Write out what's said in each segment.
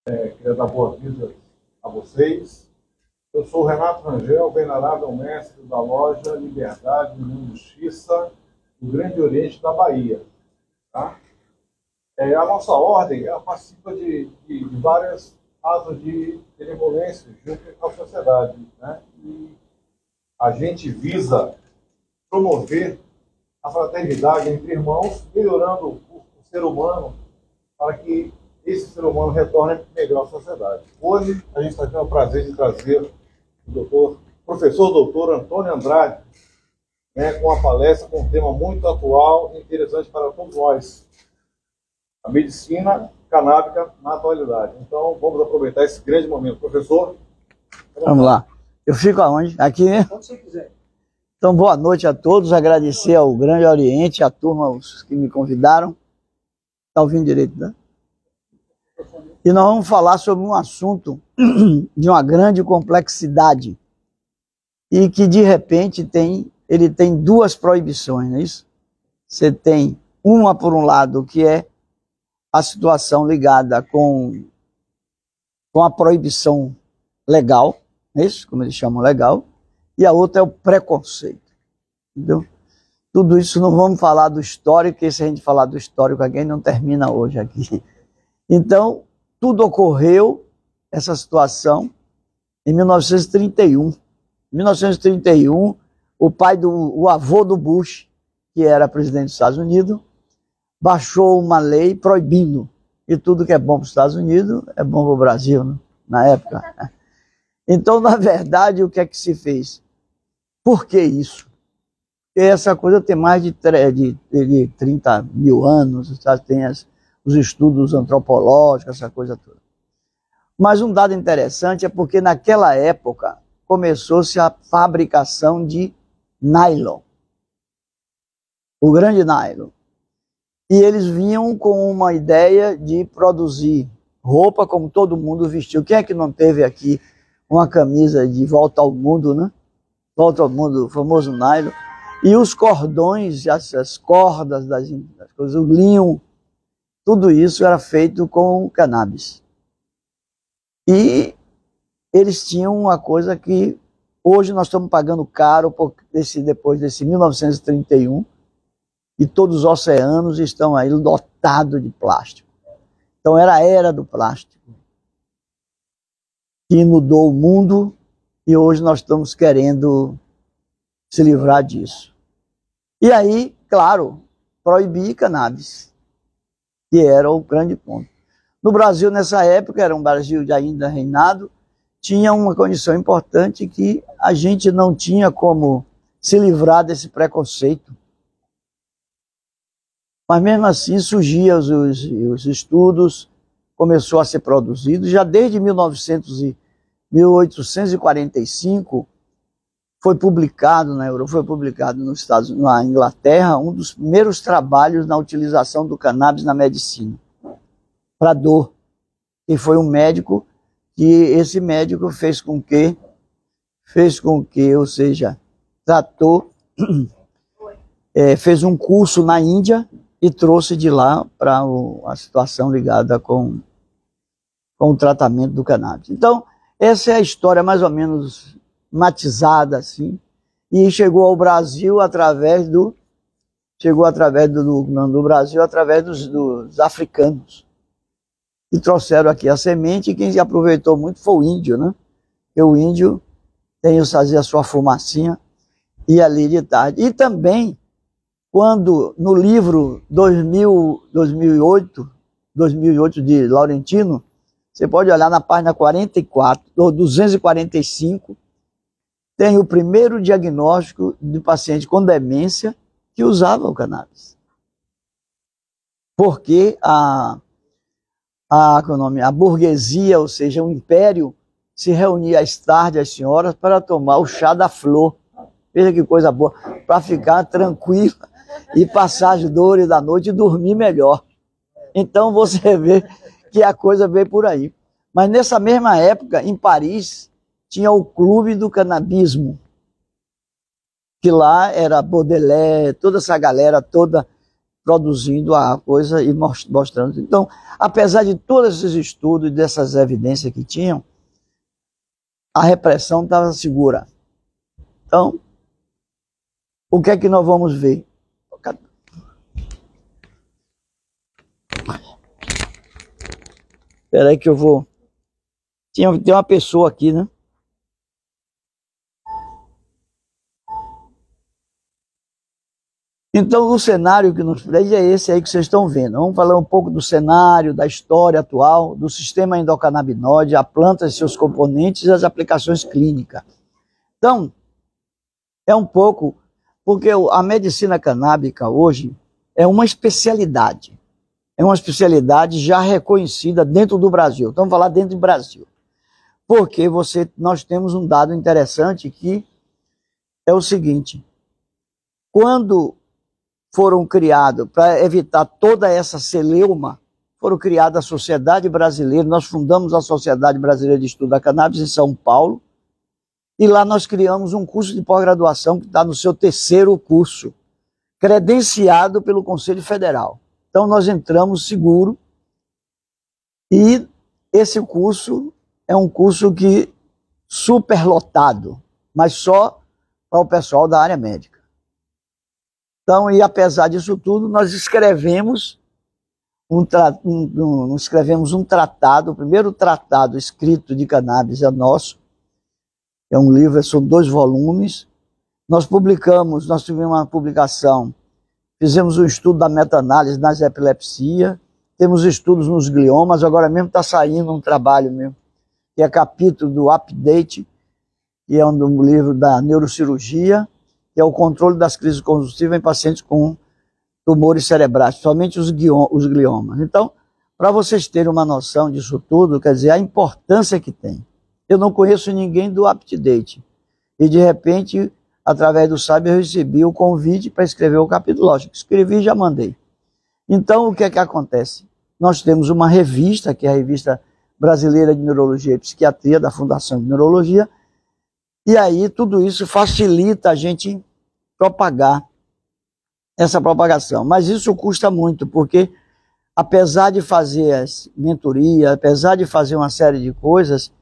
Queria dar boas-vindas a vocês. Eu sou o Renato Rangel, venerável mestre da loja Liberdade e Justiça do Grande Oriente da Bahia. Tá? A nossa ordem participa de várias atos de benevolência junto à sociedade, né? E a gente visa promover a fraternidade entre irmãos, melhorando o ser humano para que esse ser humano retorne melhor à sociedade. Hoje, a gente está tendo o prazer de trazer o professor doutor Antônio Andrade, né, com uma palestra com um tema muito atual e interessante para todos nós, a medicina canábica na atualidade. Então, vamos aproveitar esse grande momento. Professor? Vamos lá. Eu fico aonde? Aqui, né? Onde você quiser. Então, boa noite a todos. Agradecer ao Grande Oriente, a turma, os que me convidaram. Está ouvindo direito, né? E nós vamos falar sobre um assunto de uma grande complexidade e que, de repente, ele tem duas proibições, não é isso? Você tem uma, por um lado, que é a situação ligada com a proibição legal, não é isso? Como eles chamam legal, e a outra é o preconceito, entendeu? Tudo isso não vamos falar do histórico, porque se a gente falar do histórico aqui, não termina hoje aqui. Então, tudo ocorreu, essa situação, em 1931. Em 1931, o avô do Bush, que era presidente dos Estados Unidos, baixou uma lei proibindo. E tudo que é bom para os Estados Unidos é bom para o Brasil, né? Na época. Então, na verdade, o que é que se fez? Por que isso? Porque essa coisa tem mais de 30 mil anos, sabe? Tem os estudos antropológicos, essa coisa toda. Mas um dado interessante é porque naquela época começou-se a fabricação de nylon. O grande nylon. E eles vinham com uma ideia de produzir roupa como todo mundo vestiu. Quem é que não teve aqui uma camisa de Volta ao Mundo, né? Volta ao Mundo, o famoso nylon. E os cordões, essas cordas das coisas, o linho, tudo isso era feito com cannabis. E eles tinham uma coisa que hoje nós estamos pagando caro depois desse 1931, e todos os oceanos estão aí lotados de plástico. Então era a era do plástico que inundou o mundo e hoje nós estamos querendo se livrar disso. E aí, claro, proibir cannabis, que era o grande ponto. No Brasil, nessa época, era um Brasil de ainda reinado, tinha uma condição importante que a gente não tinha como se livrar desse preconceito. Mas mesmo assim surgiam os estudos, começou a ser produzido. Já desde 1845 foi publicado na Europa, foi publicado na Inglaterra, um dos primeiros trabalhos na utilização do cannabis na medicina, para dor. E foi um médico que esse médico fez com que, ou seja, tratou, fez um curso na Índia e trouxe de lá para a situação ligada com o tratamento do cannabis. Então, essa é a história mais ou menos matizada assim, e chegou ao Brasil através do Brasil através dos africanos, que trouxeram aqui a semente, e quem se aproveitou muito foi o índio, né? Porque o índio fazia a sua fumacinha e ali de tarde. E também, quando no livro 2008 de Laurentino, você pode olhar na página 44, ou 245, tem o primeiro diagnóstico de paciente com demência que usava o cannabis. Porque a burguesia, ou seja, o império, se reunia às tardes, as senhoras, para tomar o chá da flor. Veja que coisa boa, para ficar tranquila e passar as dores da noite e dormir melhor. Então você vê que a coisa veio por aí. Mas nessa mesma época, em Paris, tinha o Clube do Canabismo, que lá era Baudelaire, toda essa galera toda produzindo a coisa e mostrando. Então, apesar de todos esses estudos e dessas evidências que tinham, a repressão estava segura. Então, o que é que nós vamos ver? Espera aí que eu vou... Tem uma pessoa aqui, né? Então, o cenário que nos prende é esse aí que vocês estão vendo. Vamos falar um pouco do cenário, da história atual, do sistema endocannabinoide, a planta e seus componentes e as aplicações clínicas. Então, é um pouco, porque a medicina canábica hoje é uma especialidade. É uma especialidade já reconhecida dentro do Brasil. Então, vamos falar dentro do Brasil. Porque nós temos um dado interessante que é o seguinte: quando foram criados, para evitar toda essa celeuma, foram criadas a Sociedade Brasileira, nós fundamos a Sociedade Brasileira de Estudo da Cannabis em São Paulo, e lá nós criamos um curso de pós-graduação que está no seu 3º curso, credenciado pelo Conselho Federal. Então nós entramos seguro, e esse curso é um curso que superlotado, mas só para o pessoal da área médica. Então, e apesar disso tudo, nós escrevemos um tratado, o primeiro tratado escrito de cannabis é nosso, é um livro, são 2 volumes. Nós tivemos uma publicação, fizemos um estudo da meta-análise nas epilepsia, temos estudos nos gliomas, agora mesmo está saindo um trabalho mesmo, que é capítulo do Update, que é um livro da neurocirurgia, que é o controle das crises convulsivas em pacientes com tumores cerebrais, somente os gliomas. Então, para vocês terem uma noção disso tudo, quer dizer, a importância que tem. Eu não conheço ninguém do Update. E, de repente, através do SAB, eu recebi o convite para escrever o capítulo. Lógico, escrevi e já mandei. Então, o que é que acontece? Nós temos uma revista, que é a Revista Brasileira de Neurologia e Psiquiatria, da Fundação de Neurologia, e aí tudo isso facilita a gente propagar essa propagação. Mas isso custa muito, porque apesar de fazer as mentorias, apesar de fazer uma série de coisas,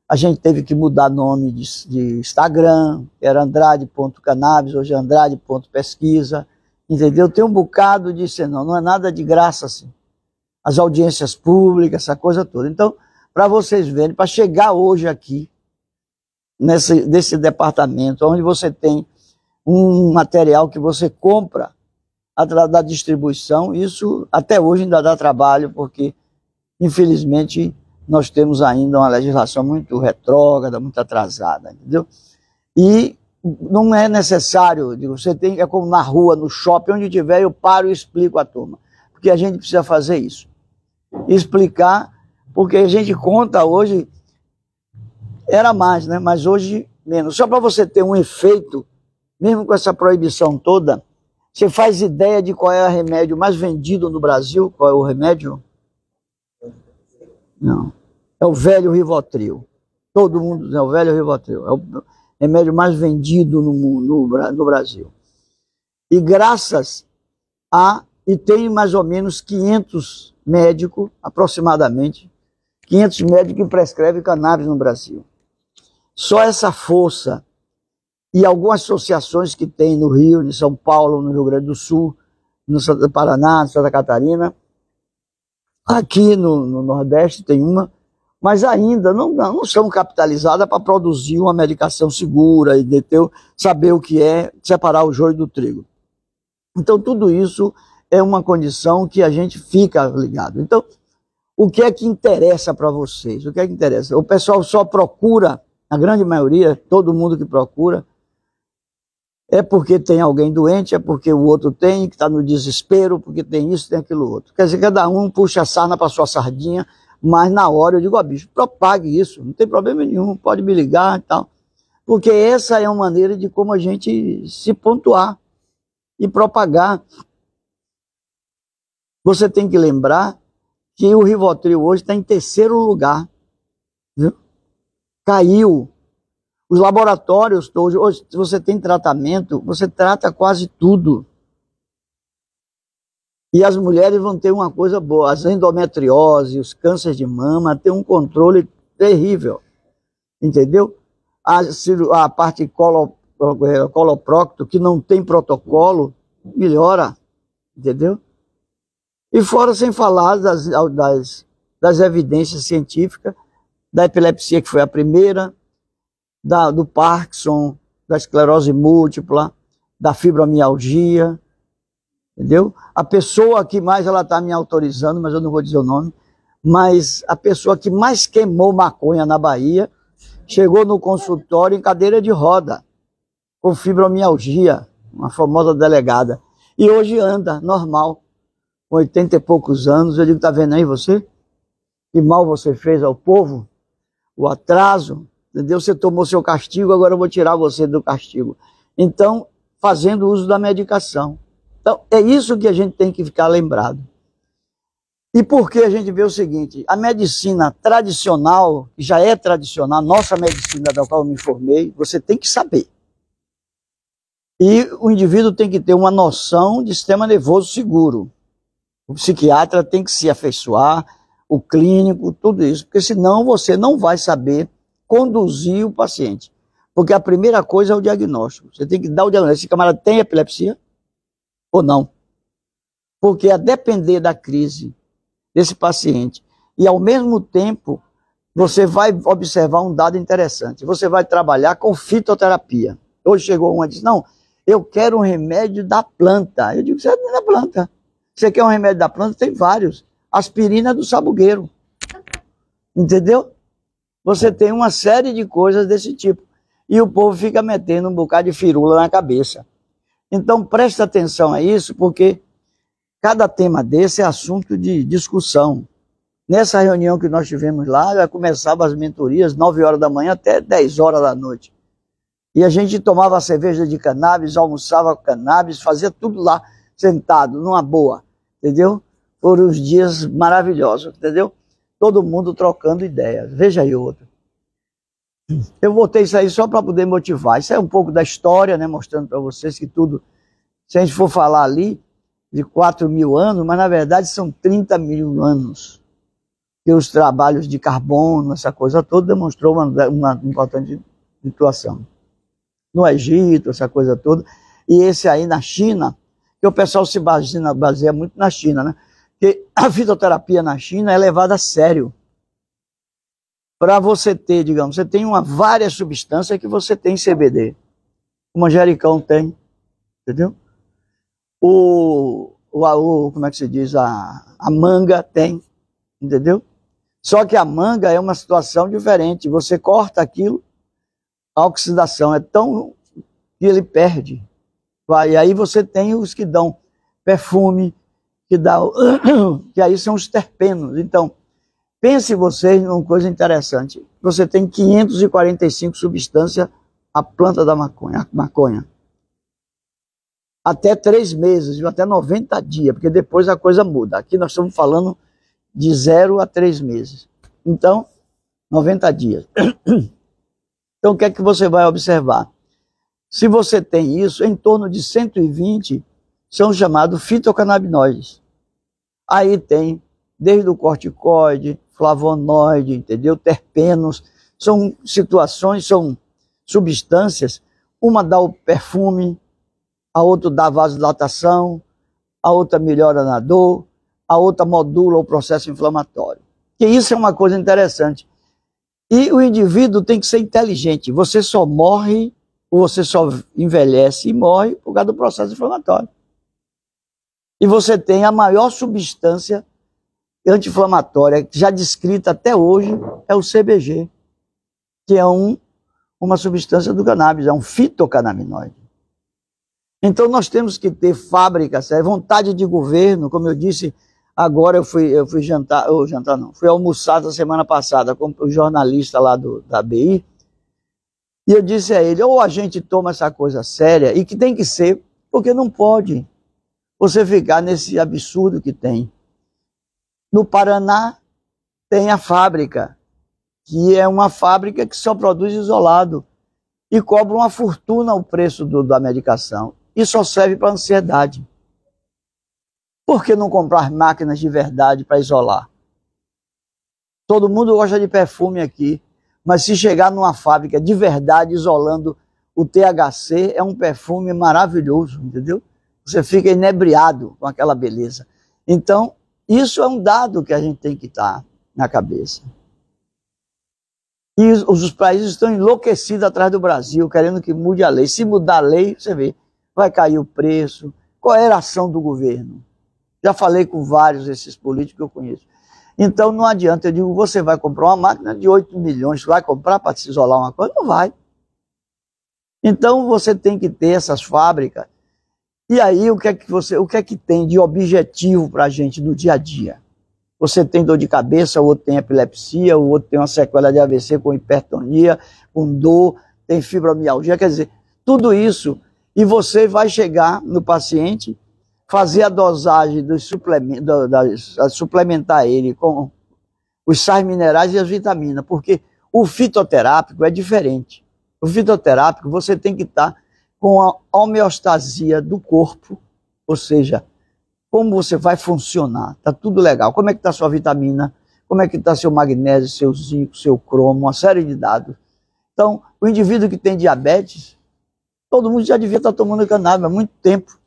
a gente teve que mudar nome de Instagram, era Andrade.cannabis, hoje é Andrade.pesquisa, entendeu? Tem um bocado de senão, não é nada de graça assim. As audiências públicas, essa coisa toda. Então, para vocês verem, para chegar hoje aqui, nesse departamento, onde você tem um material que você compra atrás da distribuição, isso até hoje ainda dá trabalho, porque, infelizmente, nós temos ainda uma legislação muito retrógrada, muito atrasada, entendeu? E não é necessário, você tem, é como na rua, no shopping, onde tiver, eu paro e explico à turma, porque a gente precisa fazer isso. Explicar, porque a gente conta hoje, era mais, né? Mas hoje menos. Só para você ter um efeito, mesmo com essa proibição toda, você faz ideia de qual é o remédio mais vendido no Brasil? Qual é o remédio? Não. É o velho Rivotril. Todo mundo é o velho Rivotril. É o remédio mais vendido no mundo, no Brasil. E graças a... E tem mais ou menos 500 médicos, aproximadamente, 500 médicos que prescrevem cannabis no Brasil. Só essa força e algumas associações que tem no Rio, em São Paulo, no Rio Grande do Sul, no Paraná, no Santa Catarina, aqui no Nordeste tem uma, mas ainda não são capitalizadas para produzir uma medicação segura e saber o que é separar o joio do trigo. Então tudo isso é uma condição que a gente fica ligado. Então, o que é que interessa para vocês? O que é que interessa? O pessoal só procura, a grande maioria, todo mundo que procura, é porque tem alguém doente, é porque o outro tem, que está no desespero, porque tem isso, tem aquilo outro. Quer dizer, cada um puxa a sarna para sua sardinha, mas na hora eu digo, ó, bicho, propague isso, não tem problema nenhum, pode me ligar e tal. Porque essa é uma maneira de como a gente se pontuar e propagar. Você tem que lembrar que o Rivotril hoje está em 3º lugar. Viu? Caiu. Os laboratórios, hoje, se você tem tratamento, você trata quase tudo. E as mulheres vão ter uma coisa boa, as endometriose, os cânceres de mama, tem um controle terrível, entendeu? A parte coloprocto, que não tem protocolo, melhora, entendeu? E fora, sem falar das evidências científicas, da epilepsia, que foi a primeira, do Parkinson, da esclerose múltipla, da fibromialgia, entendeu? A pessoa que mais, ela está me autorizando, mas eu não vou dizer o nome, mas a pessoa que mais queimou maconha na Bahia, chegou no consultório em cadeira de roda, com fibromialgia, uma famosa delegada. E hoje anda, normal, com 80 e poucos anos. Eu digo, tá vendo aí você? Que mal você fez ao povo? O atraso, entendeu? Você tomou seu castigo, agora eu vou tirar você do castigo. Então, fazendo uso da medicação. Então, é isso que a gente tem que ficar lembrado. E por que a gente vê o seguinte, a medicina tradicional, que já é tradicional, nossa medicina da qual eu me formei, você tem que saber. E o indivíduo tem que ter uma noção de sistema nervoso seguro. O psiquiatra tem que se afeiçoar, o clínico, tudo isso, porque senão você não vai saber conduzir o paciente. Porque a primeira coisa é o diagnóstico. Você tem que dar o diagnóstico. Esse camarada tem epilepsia ou não? Porque a depender da crise desse paciente, e ao mesmo tempo, você vai observar um dado interessante. Você vai trabalhar com fitoterapia. Hoje chegou uma e disse, não, eu quero um remédio da planta. Eu digo, você é da planta. Você quer um remédio da planta? Tem vários. Aspirina do sabugueiro. Entendeu? Você tem uma série de coisas desse tipo. E o povo fica metendo um bocado de firula na cabeça. Então, presta atenção a isso, porque cada tema desse é assunto de discussão. Nessa reunião que nós tivemos lá, já começava as mentorias 9 horas da manhã até 10 horas da noite. E a gente tomava cerveja de cannabis, almoçava com cannabis, fazia tudo lá, sentado, numa boa, entendeu? Foram os dias maravilhosos, entendeu? Todo mundo trocando ideias. Veja aí outro. Eu botei isso aí só para poder motivar. Isso é um pouco da história, né? Mostrando para vocês que tudo, se a gente for falar ali, de 4.000 anos, mas na verdade são 30.000 anos. Que os trabalhos de carbono, essa coisa toda, demonstrou uma importante situação. No Egito, essa coisa toda. E esse aí na China, que o pessoal se baseia muito na China, né? Porque a fitoterapia na China é levada a sério. Para você ter, digamos, você tem várias substâncias que você tem CBD. O manjericão tem, entendeu? Como é que se diz? A manga tem, entendeu? Só que a manga é uma situação diferente. Você corta aquilo, a oxidação é tão que ele perde. E aí você tem os que dão perfume, que aí são os terpenos. Então, pense vocês numa coisa interessante. Você tem 545 substâncias, a planta da maconha, a maconha. Até 3 meses, até 90 dias, porque depois a coisa muda. Aqui nós estamos falando de 0 a 3 meses. Então, 90 dias. Então, o que é que você vai observar? Se você tem isso, em torno de 120 são chamados fitocannabinoides. Aí tem, desde o corticoide, flavonoide, entendeu? Terpenos, são situações, são substâncias, uma dá o perfume, a outra dá vasodilatação, a outra melhora na dor, a outra modula o processo inflamatório. Que isso é uma coisa interessante. E o indivíduo tem que ser inteligente. Você só morre, ou você só envelhece e morre por causa do processo inflamatório. E você tem a maior substância anti-inflamatória já descrita até hoje, é o CBG, que é uma substância do cannabis, é um fitocannabinoide. Então nós temos que ter fábricas, vontade de governo, como eu disse, agora eu fui fui almoçar na semana passada com o jornalista lá da BI, e eu disse a ele, ou a gente toma essa coisa séria, e que tem que ser, porque não pode você ficar nesse absurdo que tem. No Paraná tem a fábrica, que é uma fábrica que só produz isolado, e cobra uma fortuna o preço da medicação. E só serve para ansiedade. Por que não comprar máquinas de verdade para isolar? Todo mundo gosta de perfume aqui, mas se chegar numa fábrica de verdade isolando o THC, é um perfume maravilhoso, entendeu? Você fica inebriado com aquela beleza. Então, isso é um dado que a gente tem que estar na cabeça. E os países estão enlouquecidos atrás do Brasil, querendo que mude a lei. Se mudar a lei, você vê, vai cair o preço. Qual é a ação do governo? Já falei com vários desses políticos que eu conheço. Então não adianta, eu digo, você vai comprar uma máquina de 8 milhões, vai comprar para se isolar uma coisa? Não vai. Então você tem que ter essas fábricas. E aí o que é que tem de objetivo para a gente no dia a dia? Você tem dor de cabeça, o outro tem epilepsia, o outro tem uma sequela de AVC com hipertonia, com dor, tem fibromialgia, quer dizer, tudo isso. E você vai chegar no paciente, fazer a dosagem dos suplementos, suplementar ele com os sais minerais e as vitaminas, porque o fitoterápico é diferente. O fitoterápico você tem que estar com a homeostasia do corpo, ou seja, como você vai funcionar, está tudo legal. Como é que está sua vitamina, como é que está seu magnésio, seu zinco, seu cromo, uma série de dados. Então, o indivíduo que tem diabetes, todo mundo já devia estar tomando cannabis há muito tempo.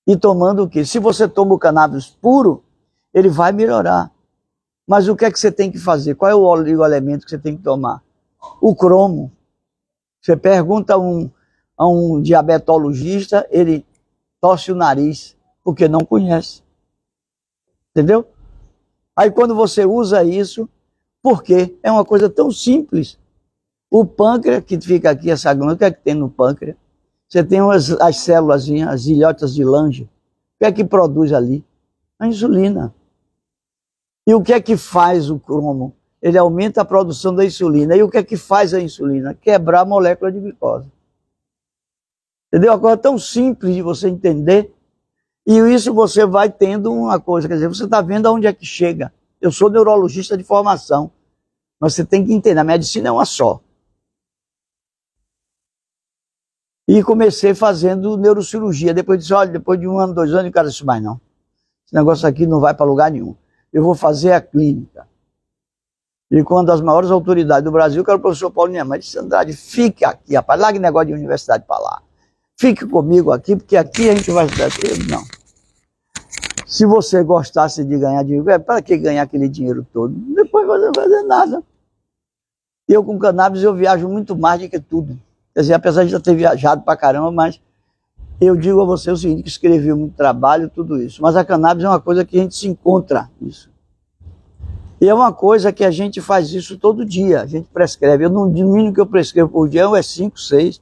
E tomando o quê? Se você toma o cannabis puro, ele vai melhorar. Mas o que é que você tem que fazer? Qual é o oligoelemento que você tem que tomar? O cromo. Você pergunta a um diabetologista, ele torce o nariz, porque não conhece. Entendeu? Aí quando você usa isso, por quê? É uma coisa tão simples. O pâncreas, que fica aqui, essa glândula, o que é que tem no pâncreas? Você tem as células, as ilhotas de Lange. O que é que produz ali? A insulina. E o que é que faz o cromo? Ele aumenta a produção da insulina. E o que é que faz a insulina? Quebrar a molécula de glicose. Entendeu? Uma coisa tão simples de você entender. E isso você vai tendo uma coisa, quer dizer, você está vendo aonde é que chega. Eu sou neurologista de formação, mas você tem que entender, a medicina é uma só. E comecei fazendo neurocirurgia, depois disse, olha, depois de 1 ano, 2 anos, o cara disse, mas não, esse negócio aqui não vai para lugar nenhum. Eu vou fazer a clínica. E com uma das maiores autoridades do Brasil, que era o professor Paulo Niemeyer, disse, Andrade, fique aqui, rapaz, largue negócio de universidade para lá. Fique comigo aqui, porque aqui a gente vai estudar. Não. Se você gostasse de ganhar dinheiro, para que ganhar aquele dinheiro todo? Depois você não vai fazer nada. Eu com cannabis eu viajo muito mais do que tudo. Quer dizer, apesar de já ter viajado pra caramba, mas eu digo a você o seguinte, que escrevi muito trabalho, tudo isso. Mas a cannabis é uma coisa que a gente se encontra isso. E é uma coisa que a gente faz isso todo dia, a gente prescreve. Eu não, o mínimo que eu prescrevo por dia é 5, 6,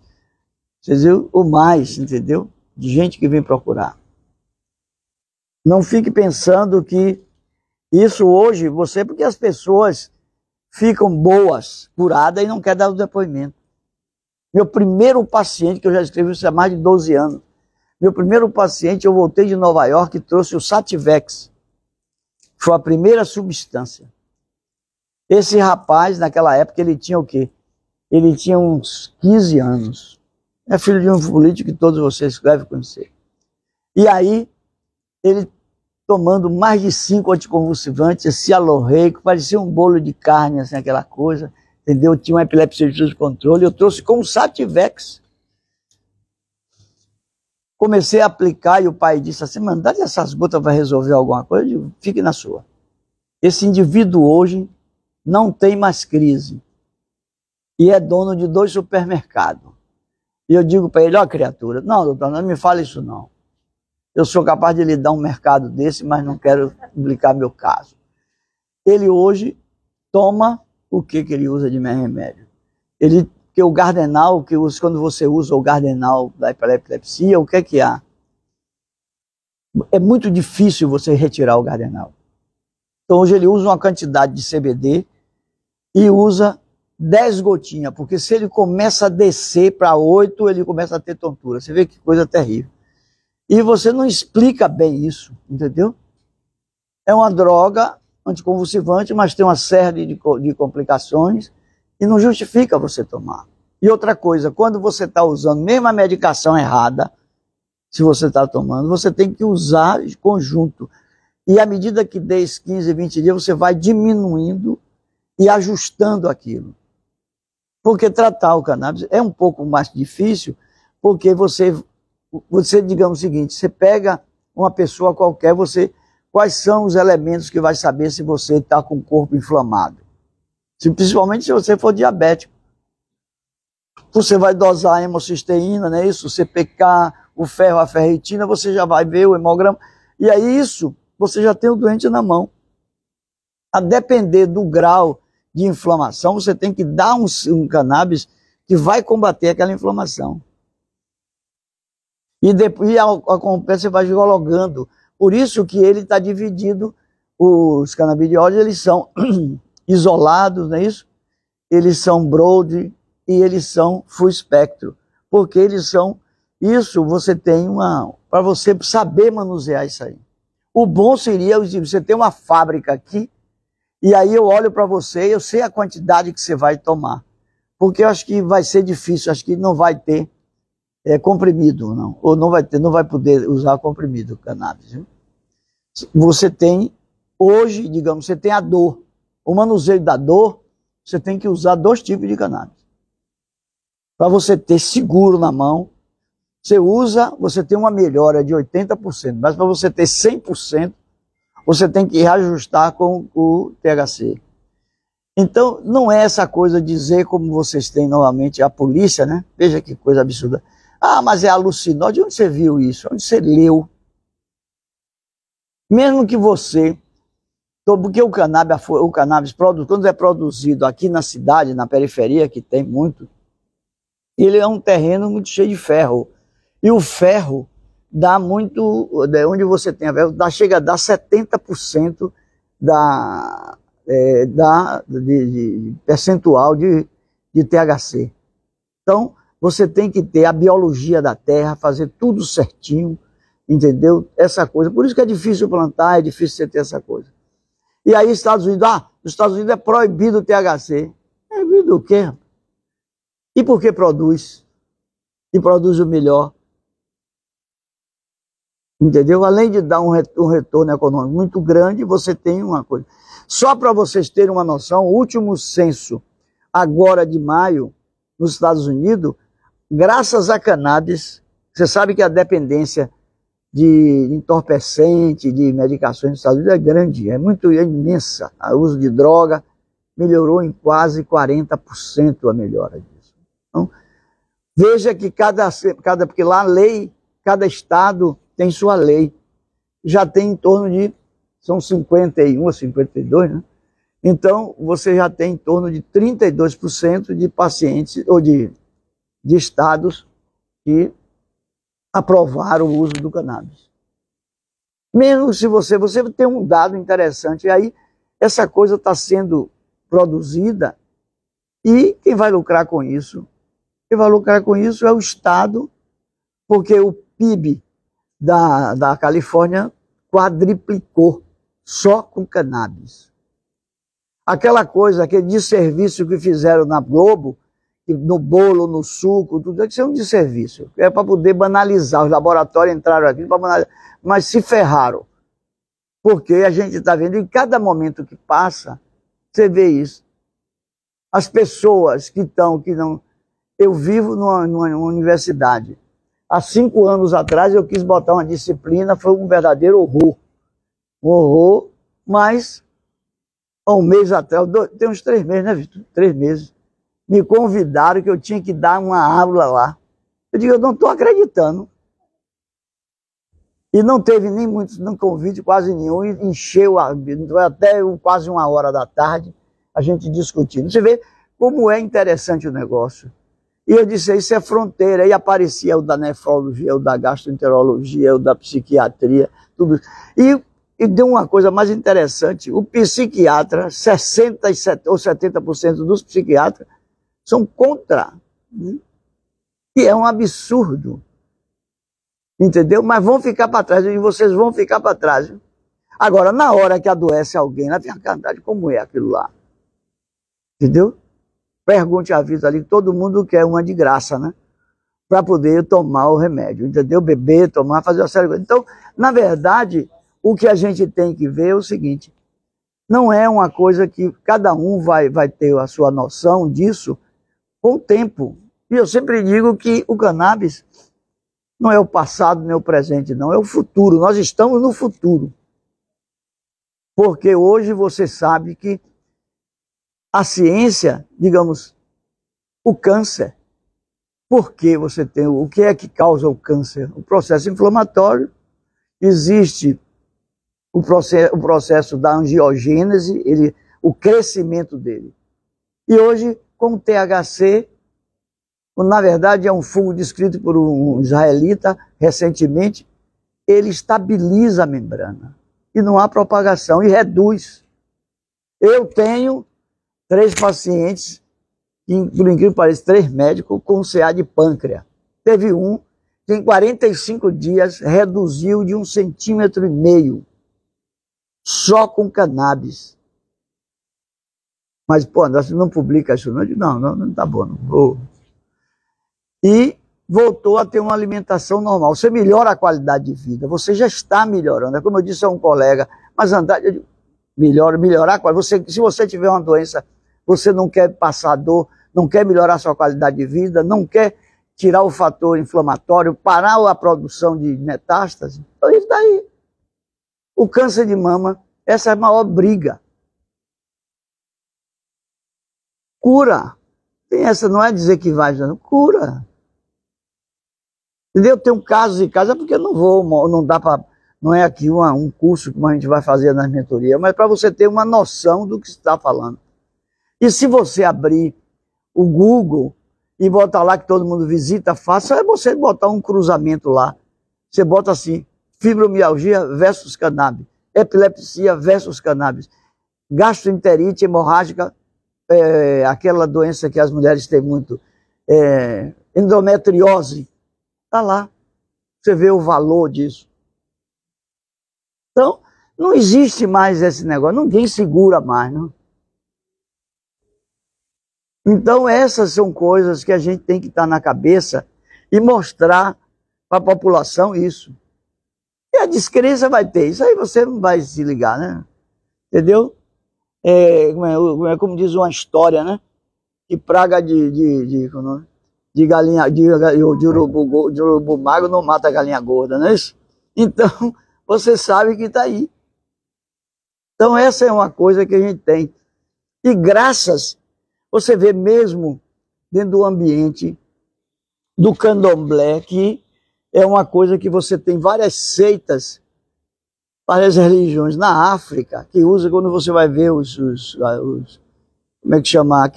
vocês viram? Ou mais, entendeu? De gente que vem procurar. Não fique pensando que isso hoje, porque as pessoas ficam boas, curadas e não querem dar o depoimento. Meu primeiro paciente, que eu já escrevi isso há mais de 12 anos, meu primeiro paciente, eu voltei de Nova York e trouxe o Sativex. Foi a primeira substância. Esse rapaz, naquela época, ele tinha o quê? Ele tinha uns 15 anos. É filho de um político que todos vocês devem conhecer. E aí, ele tomando mais de 5 anticonvulsivantes, esse alorreico, parecia um bolo de carne, assim, aquela coisa, entendeu? Tinha uma epilepsia de controle, eu trouxe com o Sativex. Comecei a aplicar e o pai disse assim, mano, dá essas gotas vai resolver alguma coisa? Eu digo, fique na sua. Esse indivíduo hoje não tem mais crise e é dono de 2 supermercados. E eu digo para ele, ó criatura, não doutor, não me fale isso não. Eu sou capaz de lhe dar um mercado desse, mas não quero publicar meu caso. Ele hoje toma o que ele usa de remédio? Que o Gardenal, quando você usa o Gardenal da epilepsia, o que é que há? É muito difícil você retirar o Gardenal. Então hoje ele usa uma quantidade de CBD e usa 10 gotinhas, porque se ele começa a descer para 8, ele começa a ter tontura. Você vê que coisa terrível. E você não explica bem isso, entendeu? É uma droga anticonvulsivante, mas tem uma série de complicações e não justifica você tomar. E outra coisa, quando você está usando mesmo a medicação errada, se você está tomando, você tem que usar de conjunto. E à medida que 10, 15, 20 dias, você vai diminuindo e ajustando aquilo. Porque tratar o cannabis é um pouco mais difícil, porque você digamos o seguinte, você pega uma pessoa qualquer, quais são os elementos que vai saber se você está com o corpo inflamado? Principalmente se você for diabético. Você vai dosar a hemocisteína, né? Isso, o CPK, o ferro, a ferritina, você já vai ver o hemograma. E aí isso, você já tem o doente na mão. A depender do grau de inflamação, você tem que dar um cannabis que vai combater aquela inflamação. E depois você vai jogando. Por isso que ele está dividido, os canabidióides, eles são isolados, não é isso? Eles são broad e eles são full espectro. Porque eles são, isso você tem para você saber manusear isso aí. O bom seria você ter uma fábrica aqui, e aí eu olho para você, eu sei a quantidade que você vai tomar. Porque eu acho que vai ser difícil, acho que não vai ter comprimido, não. Ou não vai poder usar comprimido cannabis. Viu? Você tem, hoje, digamos, você tem a dor. O manuseio da dor, você tem que usar 2 tipos de cannabis. Para você ter seguro na mão, você tem uma melhora de 80%, mas para você ter 100%, você tem que reajustar com o THC. Então, não é essa coisa de dizer como vocês têm novamente a polícia, né? Veja que coisa absurda. Ah, mas é alucinógeno. De onde você viu isso? Onde você leu? Mesmo que você... Porque o cannabis quando é produzido aqui na cidade, na periferia, que tem muito, ele é um terreno muito cheio de ferro. E o ferro dá muito... Onde você tem a ferro, chega a dar 70% de percentual de THC. Então, você tem que ter a biologia da terra, fazer tudo certinho, entendeu? Essa coisa. Por isso que é difícil plantar, é difícil você ter essa coisa. E aí, nos Estados Unidos é proibido o THC. É proibido o quê? E por que produz? E produz o melhor. Entendeu? Além de dar um retorno econômico muito grande, você tem uma coisa. Só para vocês terem uma noção, o último censo, agora de maio, nos Estados Unidos, graças a cannabis, você sabe que a dependência de entorpecente, de medicações nos Estados Unidos é grande, é imensa. O uso de droga melhorou em quase 40% a melhora disso. Então, veja que porque lá a lei, cada estado tem sua lei. Já tem em torno de, são 51 ou 52, né? Então, você já tem em torno de 32% de pacientes, ou de estados que aprovaram o uso do cannabis. Mesmo se você tem um dado interessante, e aí essa coisa está sendo produzida, e quem vai lucrar com isso? Quem vai lucrar com isso é o Estado, porque o PIB da Califórnia quadriplicou só com cannabis. Aquela coisa, aquele desserviço que fizeram na Globo, no bolo, no suco, tudo isso é um desserviço. É para poder banalizar. Os laboratórios entraram aqui para banalizar, mas se ferraram. Porque a gente está vendo, em cada momento que passa, você vê isso. As pessoas que não... Eu vivo numa universidade. Há 5 anos atrás eu quis botar uma disciplina, foi um verdadeiro horror. Um horror, mas há um mês atrás, tem uns 3 meses, né, Vitor? 3 meses. Me convidaram que eu tinha que dar uma aula lá. Eu digo, eu não estou acreditando. E não teve nem muitos, não convite quase nenhum, e encheu até quase 1h da tarde, a gente discutindo. Você vê como é interessante o negócio. E eu disse, isso é fronteira. Aí aparecia o da nefrologia, o da gastroenterologia, o da psiquiatria, tudo. E deu uma coisa mais interessante, o psiquiatra, 67% ou 70% dos psiquiatras são contra. E é um absurdo. Entendeu? Mas vão ficar para trás, e vocês vão ficar para trás. Viu? Agora, na hora que adoece alguém, lá tem a verdade, como é aquilo lá? Entendeu? Pergunte a vida ali, todo mundo quer uma de graça, né? para poder tomar o remédio, entendeu? Beber, tomar, fazer uma série de coisas. Então, na verdade, o que a gente tem que ver é o seguinte, não é uma coisa que cada um vai ter a sua noção disso com o tempo. E eu sempre digo que o cannabis não é o passado nem o presente, não, é o futuro. Nós estamos no futuro. Porque hoje você sabe que a ciência, digamos, o câncer, por que você tem, o que é que causa o câncer? O processo inflamatório, existe o processo da angiogênese, o crescimento dele. E hoje, com o THC, na verdade é um fungo descrito por um israelita recentemente, ele estabiliza a membrana e não há propagação e reduz. Eu tenho 3 pacientes, por incrível que pareça, 3 médicos com CA de pâncreas. Teve um que em 45 dias reduziu de 1,5 cm só com cannabis. Mas, pô, você não publica isso, não? Eu digo, não tá bom, não vou. E voltou a ter uma alimentação normal. Você melhora a qualidade de vida, você já está melhorando. É como eu disse a um colega, mas andar, eu digo, melhorar a qualidade. Se você tiver uma doença, você não quer passar dor, não quer melhorar a sua qualidade de vida, não quer tirar o fator inflamatório, parar a produção de metástase, então isso daí. O câncer de mama, essa é a maior briga. Cura. Tem essa, não é dizer que vai, não. Cura. Entendeu? Tem um caso e casos, é porque eu não vou, não dá para, não é aqui um curso como a gente vai fazer nas mentorias, mas para você ter uma noção do que se está falando. E se você abrir o Google e botar lá que todo mundo visita, faça, é você botar um cruzamento lá. Você bota assim, fibromialgia versus cannabis, epilepsia versus cannabis, gastroenterite hemorrágica, aquela doença que as mulheres têm muito, endometriose, está lá. Você vê o valor disso. Então, não existe mais esse negócio, ninguém segura mais, não. Então, essas são coisas que a gente tem que estar na cabeça e mostrar para a população isso. E a descrença vai ter, isso aí você não vai se ligar, né? Entendeu? Como diz uma história, né? Que praga de galinha, de urubu magro não mata a galinha gorda, não é isso? Então, você sabe que está aí. Então, essa é uma coisa que a gente tem. E graças, você vê mesmo dentro do ambiente do candomblé, que é uma coisa que você tem várias seitas, várias religiões na África, que usa quando você vai ver como é que chama,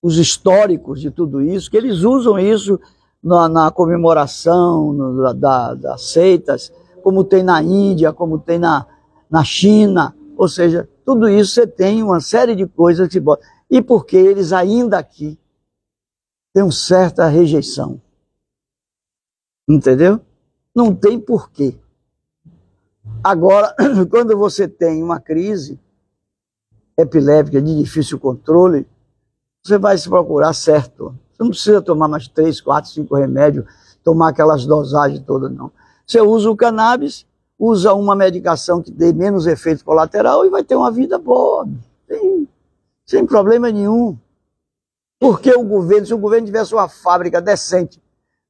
os históricos de tudo isso, que eles usam isso na comemoração das seitas, como tem na Índia, como tem na China, ou seja, tudo isso você tem uma série de coisas que botam. E porque eles ainda aqui têm uma certa rejeição. Entendeu? Não tem porquê. Agora, quando você tem uma crise epiléptica de difícil controle, você vai se procurar certo. Você não precisa tomar mais 3, 4, 5 remédios, tomar aquelas dosagens todas, não. Você usa o cannabis, usa uma medicação que dê menos efeito colateral e vai ter uma vida boa, sem problema nenhum. Porque o governo, se o governo tivesse uma fábrica decente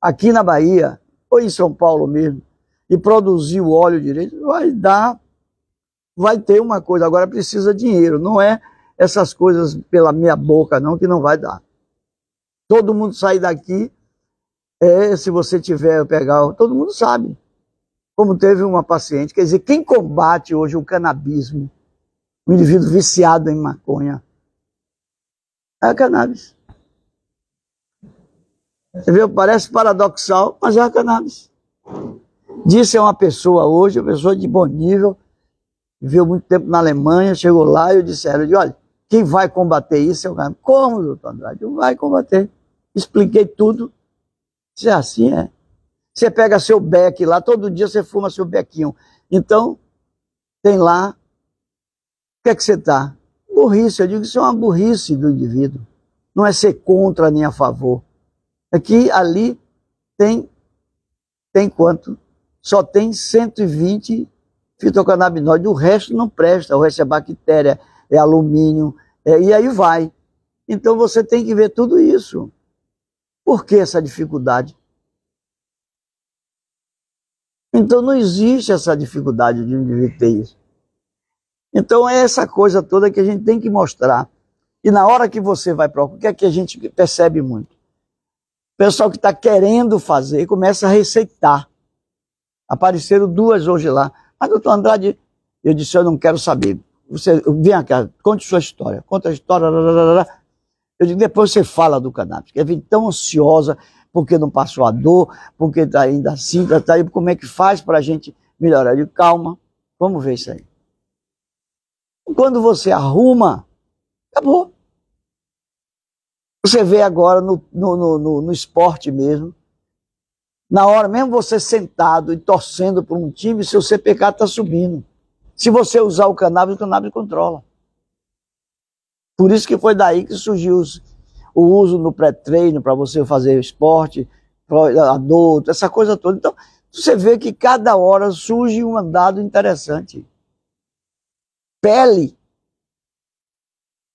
aqui na Bahia, ou em São Paulo mesmo, e produzir o óleo direito, vai ter uma coisa. Agora precisa dinheiro, não é essas coisas pela minha boca não, que não vai dar. Todo mundo sair daqui, se você pegar, todo mundo sabe. Como teve uma paciente, quer dizer, quem combate hoje o canabismo, um indivíduo viciado em maconha, é a cannabis. Você vê, parece paradoxal, mas é a cannabis. Disse a uma pessoa hoje, uma pessoa de bom nível, viveu muito tempo na Alemanha, chegou lá e eu disse a ela, olha, quem vai combater isso é o cara. Como, doutor Andrade? Vai combater. Expliquei tudo. Se é assim, é. Você pega seu beck lá, todo dia você fuma seu bequinho. Então, tem lá, o que é que você está? Burrice, eu digo que isso é uma burrice do indivíduo. Não é ser contra nem a favor. Aqui, ali, tem quanto? Só tem 120 fitocannabinoides, o resto não presta, o resto é bactéria, é alumínio, e aí vai. Então você tem que ver tudo isso. Por que essa dificuldade? Então não existe essa dificuldade de um indivíduo ter isso. Então é essa coisa toda que a gente tem que mostrar. E na hora que você vai procurar, o que é que a gente percebe muito? O pessoal que está querendo fazer começa a receitar. Apareceram 2 hoje lá. Mas, doutor Andrade, eu disse, eu não quero saber. Você, vem cá, conte sua história. Conta a história. Eu digo, depois você fala do cannabis. Que é tão ansiosa, porque não passou a dor, porque está ainda assim, tá aí, como é que faz para a gente melhorar? Eu digo, calma, vamos ver isso aí. Quando você arruma, acabou. Você vê agora no esporte mesmo, na hora, mesmo você sentado e torcendo por um time, seu CPK está subindo. Se você usar o cannabis controla. Por isso que foi daí que surgiu o uso no pré-treino para você fazer esporte, adulto, essa coisa toda. Então, você vê que cada hora surge um dado interessante. Pele.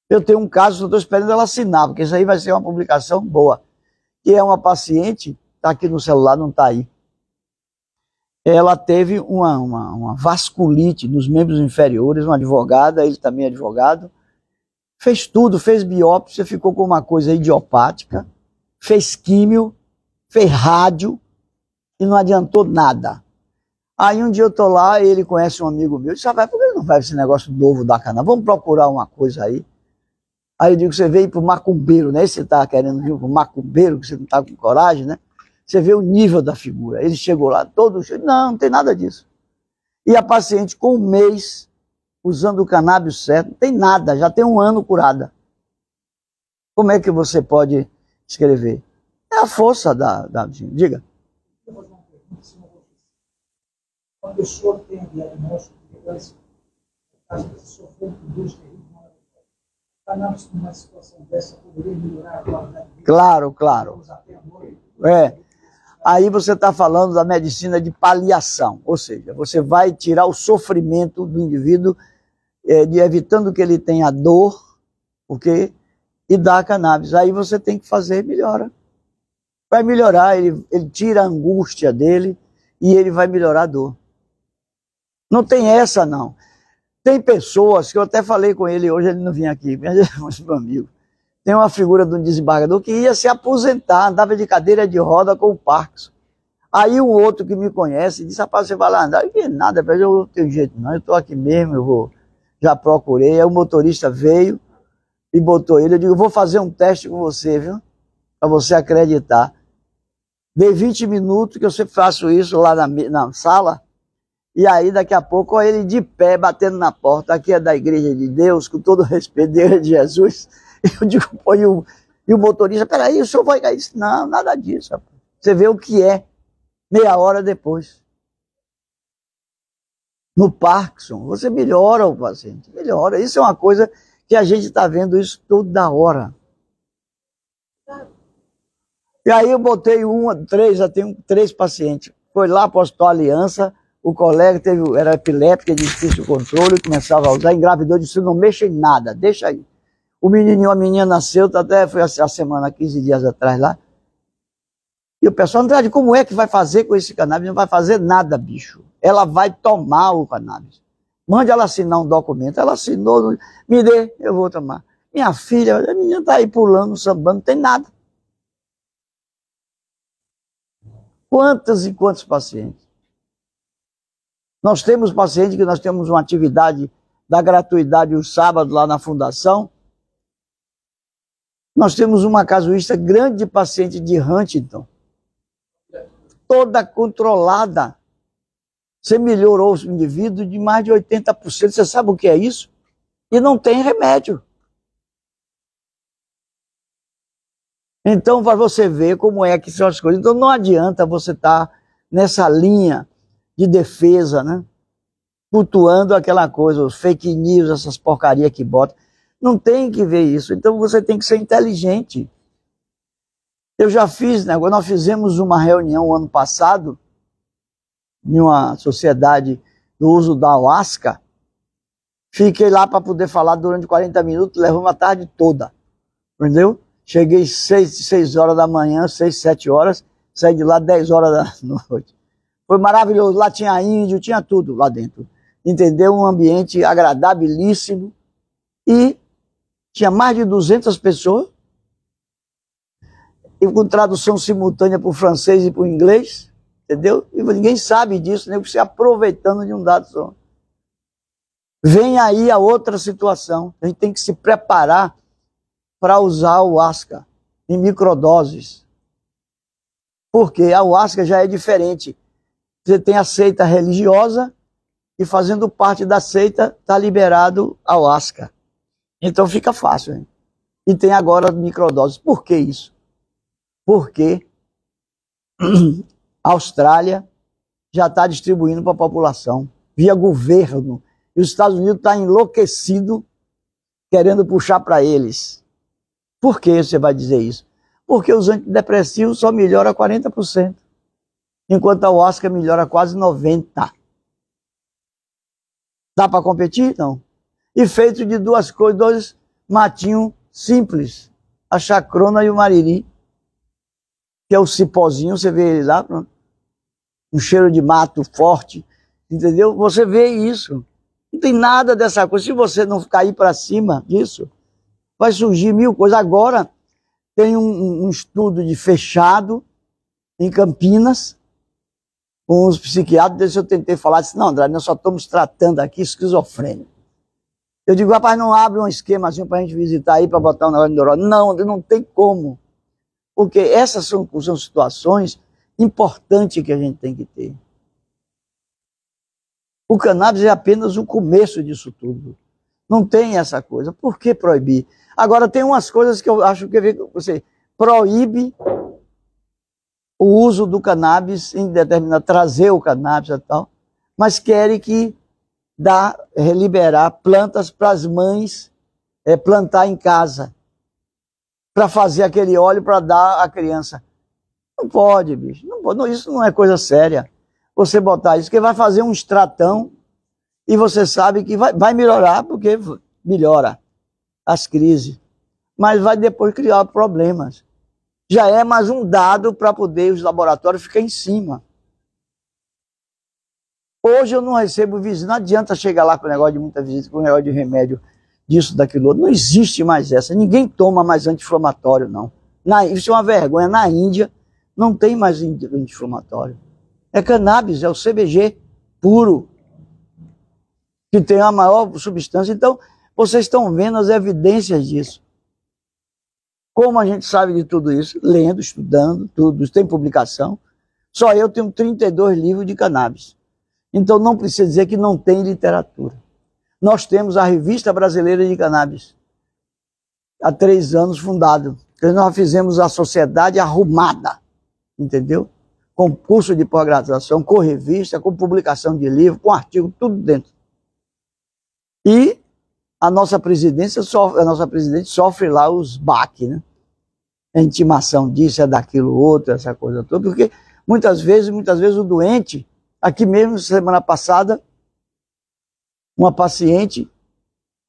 Eu tenho um caso, eu estou esperando ela assinar, porque isso aí vai ser uma publicação boa. Que é uma paciente, está aqui no celular, não está aí. Ela teve uma vasculite nos membros inferiores, uma advogada, ele também é advogado, fez tudo, fez biópsia, ficou com uma coisa idiopática, fez químio, fez rádio e não adiantou nada. Aí um dia eu estou lá, ele conhece um amigo meu, disse, por que ele não faz esse negócio novo da cana? Vamos procurar uma coisa aí. Aí eu digo, você veio para o macumbeiro, né? Você está querendo vir para o macumbeiro, que você não está com coragem, né? Você vê o nível da figura. Ele chegou lá todo cheio. Não tem nada disso. E a paciente com 1 mês, usando o cannabis certo, não tem nada, já tem 1 ano curada. Como é que você pode escrever? É a força da diga. Eu vou fazer uma pergunta, quando a pessoa tem um diagnóstico de câncer, às vezes sofreu por 2 terríveis, o cannabis numa situação dessa poderia melhorar a qualidade de vida? Claro. Aí você está falando da medicina de paliação, ou seja, você vai tirar o sofrimento do indivíduo, evitando que ele tenha dor, e dá cannabis. Aí você tem que fazer, melhora. Vai melhorar, ele tira a angústia dele e ele vai melhorar a dor. Não tem essa, não. Tem pessoas, que eu até falei com ele hoje, ele não vinha aqui, mas meu amigo. Tem uma figura de um desembargador que ia se aposentar, andava de cadeira de roda com o Parkinson. Aí um outro que me conhece disse, rapaz, você vai lá andar? Eu disse, nada, eu não tenho jeito não, eu estou aqui mesmo, já procurei. Aí o motorista veio e botou ele, eu digo, vou fazer um teste com você, viu? Para você acreditar. Dei 20 minutos que eu sempre faço isso lá na sala, e aí daqui a pouco ele de pé, batendo na porta, aqui é da Igreja de Deus, com todo o respeito da Igreja de Jesus. Eu digo, pô, e o motorista, peraí, o senhor vai cair? Não, nada disso, rapaz. Você vê o que é, meia hora depois. No Parkinson, você melhora o paciente, melhora. Isso é uma coisa que a gente está vendo isso toda hora. E aí eu botei já tenho 3 pacientes. Foi lá para o Hospital Aliança, o colega era epiléptico, de difícil controle, começava a usar, engravidou, disse, não mexa em nada, deixa aí. O menininho, a menina nasceu, até foi a semana, 15 dias atrás lá. E o pessoal, Andrade, como é que vai fazer com esse cannabis? Não vai fazer nada, bicho. Ela vai tomar o cannabis. Mande ela assinar um documento. Ela assinou, me dê, eu vou tomar. Minha filha, a menina está aí pulando, sambando, não tem nada. Quantos e quantos pacientes? Nós temos pacientes que nós temos uma atividade da gratuidade o sábado lá na fundação. Nós temos uma casuística grande de paciente de Huntington. Toda controlada. Você melhorou o indivíduo de mais de 80%. Você sabe o que é isso? E não tem remédio. Então, para você ver como é que são as coisas. Então, não adianta você estar nessa linha de defesa, né? Cultuando aquela coisa, os fake news, essas porcarias que botam. Não tem que ver isso. Então, você tem que ser inteligente. Eu já fiz, né? Nós fizemos uma reunião ano passado, em uma sociedade do uso da ayahuasca. Fiquei lá para poder falar durante 40 minutos, levamos a tarde toda, entendeu? Cheguei 6 horas da manhã, 6, 7 horas, saí de lá 10 horas da noite. Foi maravilhoso, lá tinha índio, tinha tudo lá dentro, entendeu? Um ambiente agradabilíssimo e tinha mais de 200 pessoas, e com tradução simultânea para o francês e para o inglês, entendeu? E ninguém sabe disso, nem você aproveitando de um dado só. Vem aí a outra situação. A gente tem que se preparar para usar o ayahuasca em microdoses. Porque a ayahuasca já é diferente. Você tem a seita religiosa e fazendo parte da seita está liberado a ayahuasca. Então fica fácil. Hein? E tem agora microdoses. Por que isso? Porque a Austrália já está distribuindo para a população, via governo. E os Estados Unidos estão enlouquecidos, querendo puxar para eles. Por que você vai dizer isso? Porque os antidepressivos só melhoram 40%, enquanto a ayahuasca melhora quase 90%. Dá para competir? Não. E feito de duas coisas, dois matinhos simples, a chacrona e o mariri, que é o cipózinho, você vê ele lá, pronto. Um cheiro de mato forte, entendeu? Você vê isso. Não tem nada dessa coisa. Se você não cair para cima disso, vai surgir mil coisas. Agora tem um estudo de fechado em Campinas, com os psiquiatras. Eu tentei falar, disse, não, André, nós só estamos tratando aqui esquizofrênico. Eu digo, rapaz, não abre um esquemazinho para a gente visitar aí, para botar um negócio de neurose. Não tem como. Porque essas são situações importantes que a gente tem que ter. O cannabis é apenas o começo disso tudo. Não tem essa coisa. Por que proibir? Agora, tem umas coisas que eu acho que você proíbe o uso do cannabis em determinado, trazer o cannabis e tal, mas querem que liberar plantas para as mães plantar em casa, para fazer aquele óleo para dar à criança. Não pode, bicho. Não pode. Não, isso não é coisa séria. Você botar isso, que vai fazer um extratão e você sabe que vai melhorar, porque melhora as crises. Mas vai depois criar problemas. Já é mais um dado para poder os laboratórios ficar em cima. Hoje eu não recebo visita. Não adianta chegar lá com o negócio de muita visita, com o negócio de remédio, disso, daquilo outro. Não existe mais essa. Ninguém toma mais anti-inflamatório, não. Isso é uma vergonha. Na Índia não tem mais anti-inflamatório. É cannabis, é o CBG puro, que tem a maior substância. Então, vocês estão vendo as evidências disso. Como a gente sabe de tudo isso? Lendo, estudando, tudo. Tem publicação. Só eu tenho 32 livros de cannabis. Então, não precisa dizer que não tem literatura. Nós temos a Revista Brasileira de Cannabis, há 3 anos fundado. Nós fizemos a Sociedade Arrumada, entendeu? Com curso de pós-graduação, com revista, com publicação de livro, com artigo, tudo dentro. E a nossa presidente sofre lá os baques, né? A intimação disso, é daquilo outro, essa coisa toda, porque muitas vezes o doente, aqui mesmo, semana passada, uma paciente,